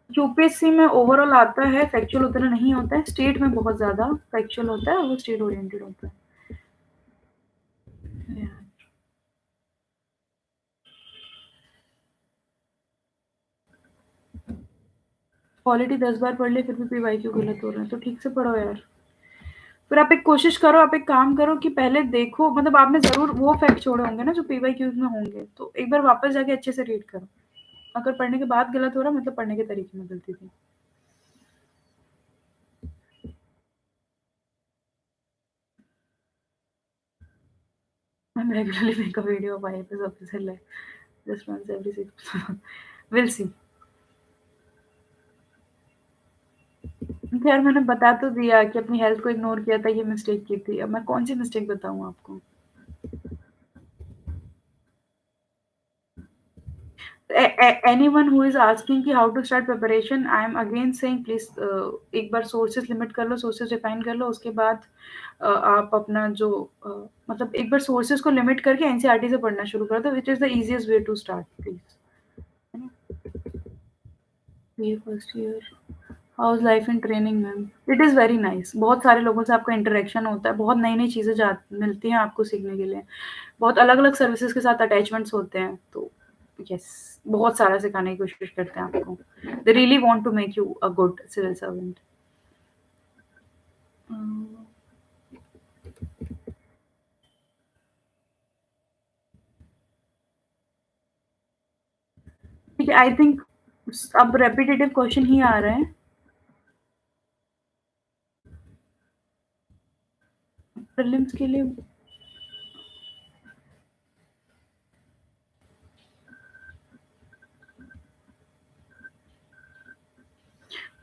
UPSC में ओवरऑल आता है, फैक्चुअल उतना नहीं होता है, स्टेट में बहुत ज़्यादा फैक्चुअल होता है, और वो स्टेट ओरिएंटेड होता है। या पॉलिटी 10 बार पढ़ ले फिर भी पीवाईक्यू गलत हो रहा है, तो ठीक से पढ़ो यार। फिर आप एक कोशिश करो, आप एक काम करो कि पहले देखो, मतलब आपने ज़रूर वो फैक्ट छोड़े होंगे ना जो पीवाईक्यूज़ में होंगे, तो एक बार वापस जाके अच्छे से रीड करो। अगर पढ़ने के बाद गलत हो रहा है, मतलब पढ़ने के तरीके में गलती थी। I'm regularly make a video of IFS officer life just once every 6 months. We'll see. यार मैंने बता तो दिया कि अपनी हेल्थ को इग्नोर किया था, ये मिस्टेक की थी। अब मैं कौन-सी मिस्टेक बताऊँ आपको? एनीवन हू इज़ आस्किंग कि how to start preparation, I am again saying please एक बार सोर्सेज़ लिमिट कर लो, सोर्सेज़ डिफाइन कर लो, उसके बाद आप अपना जो अ, मतलब एक बार सोर्सेज़ को लिमिट करके एनसीईआरटी से पढ़ना शुरू कर दो, which is the easiest way to start please. है ना? ये first year how is life in training ma'am? It is very nice. बहुत सारे लोगों से आपका इंटरेक्शन होता है, बहुत नई-नई चीज़ें जा मिलती हैं आपको सीखने के लिए। बहुत अलग-अलग सर्विसेज़ के साथ अटैचमेंट्स होते हैं, तो येस, बहुत सारा सिखाने की कोशिश करते हैं आपको। They really want to make you a good civil servant. Uh, ठीक है, आई थिंक अब रेपिटेटिव क्वेश्चन ही आ रहे हैं। प्रीलिम्स के लिए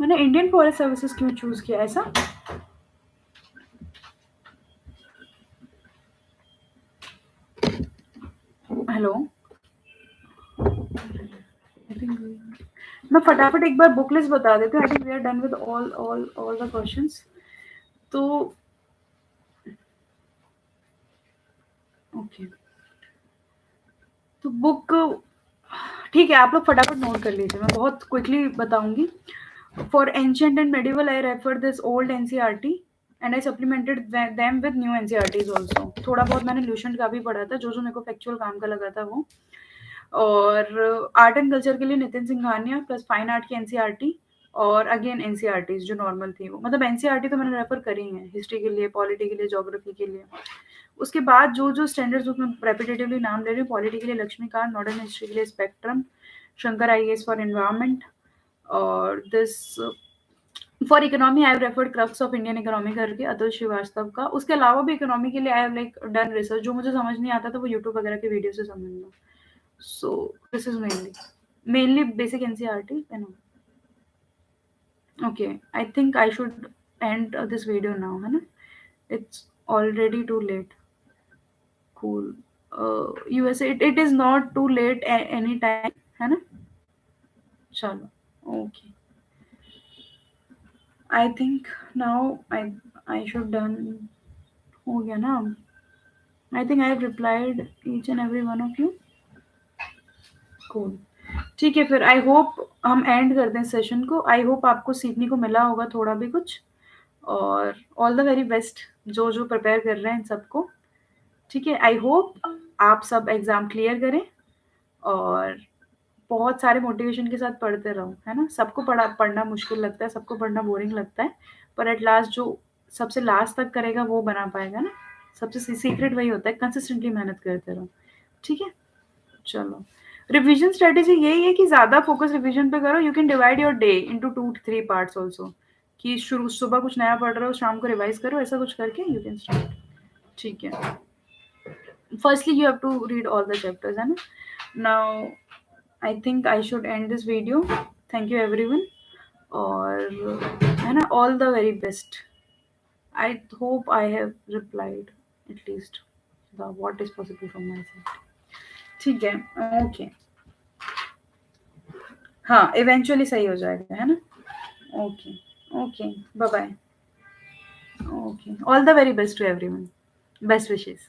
मैंने इंडियन फॉरेस्ट सर्विसेज क्यों चूज़ किया ऐसा? हेलो? आई थिंक मैं फटाफट एक बार बुक लिस्ट बता देती हूँ। I think we are done with all the questions. तो ओके, तो बुक ठीक है, आप लोग फटाफट नोट कर लीजिए, मैं बहुत क्विकली बताऊँगी। For ancient and medieval, I refer this old NCERT and I supplemented them with new NCERTs also. थोड़ा बहुत मैंने ल्यूसेंट का भी पढ़ा था, जो मेरे को फैक्चुअल काम का लगा था वो। और आर्ट एंड कल्चर के लिए Nitin Singhania plus fine art की एनसीईआरटी और अगेन एनसीईआरटीज़ जो नॉर्मल थी वो। मतलब एनसीईआरटी तो मैंने रेफर करी है हिस्ट्री के लिए, पॉलिटी के लिए, ज्योग्राफी के लिए। उसके बाद जो स्टैंडर्ड्स बुक में रेपिटेटिवली नाम ले रही हूँ, पॉलिटी के लिए लक्ष्मीकांत, मॉडर्न हिस्ट्री के लिए spectrum, Shankar IAS for environment, और this for economy I have referred crux of Indian economy करके अतुल श्रीवास्तव का। उसके अलावा भी इकोनॉमी के लिए I have like done research, जो मुझे समझ नहीं आता था वो यूट्यूब वगैरह की वीडियो से समझना। So this is mainly basic NCERT and okay. I think I should end this video now, है ना? It's already too late. Cool. USA, it is not too late any time, है ना? चलो, okay. I think now I should done. हो गया ना? I think I have replied each and every one of you. Cool. ठीक है, फिर I hope हम एंड कर दें सेशन को। आई होप आपको सीखने को मिला होगा थोड़ा भी कुछ। और ऑल द वेरी बेस्ट जो प्रिपेयर कर रहे हैं सबको। ठीक है, आई होप आप सब एग्ज़ाम क्लियर करें और बहुत सारे मोटिवेशन के साथ पढ़ते रहो, है ना? सबको पढ़ना मुश्किल लगता है, सबको पढ़ना बोरिंग लगता है, पर एट लास्ट जो सबसे लास्ट तक करेगा वो बना पाएगा ना? सबसे सीक्रेट वही होता है, कंसिस्टेंटली मेहनत करते रहो। ठीक है? चलो, रिवीजन स्ट्रेटेजी यही है कि ज़्यादा फोकस रिवीजन पे करो। You can divide your day into 2 3 parts also, कि शुरू सुबह कुछ नया पढ़ रहे हो, शाम को रिवाइज करो, ऐसा कुछ करके यू कैन स्टार्ट। ठीक है? Firstly you have to read all the chapters, है ना? Now I think I should end this video. Thank you everyone, और है ना, all the very best. I hope I have replied at least the what is possible from my side. ठीक है, okay. हाँ, eventually सही हो जाएगा, है ना? Okay, okay, bye bye. Okay, all the very best to everyone. Best wishes.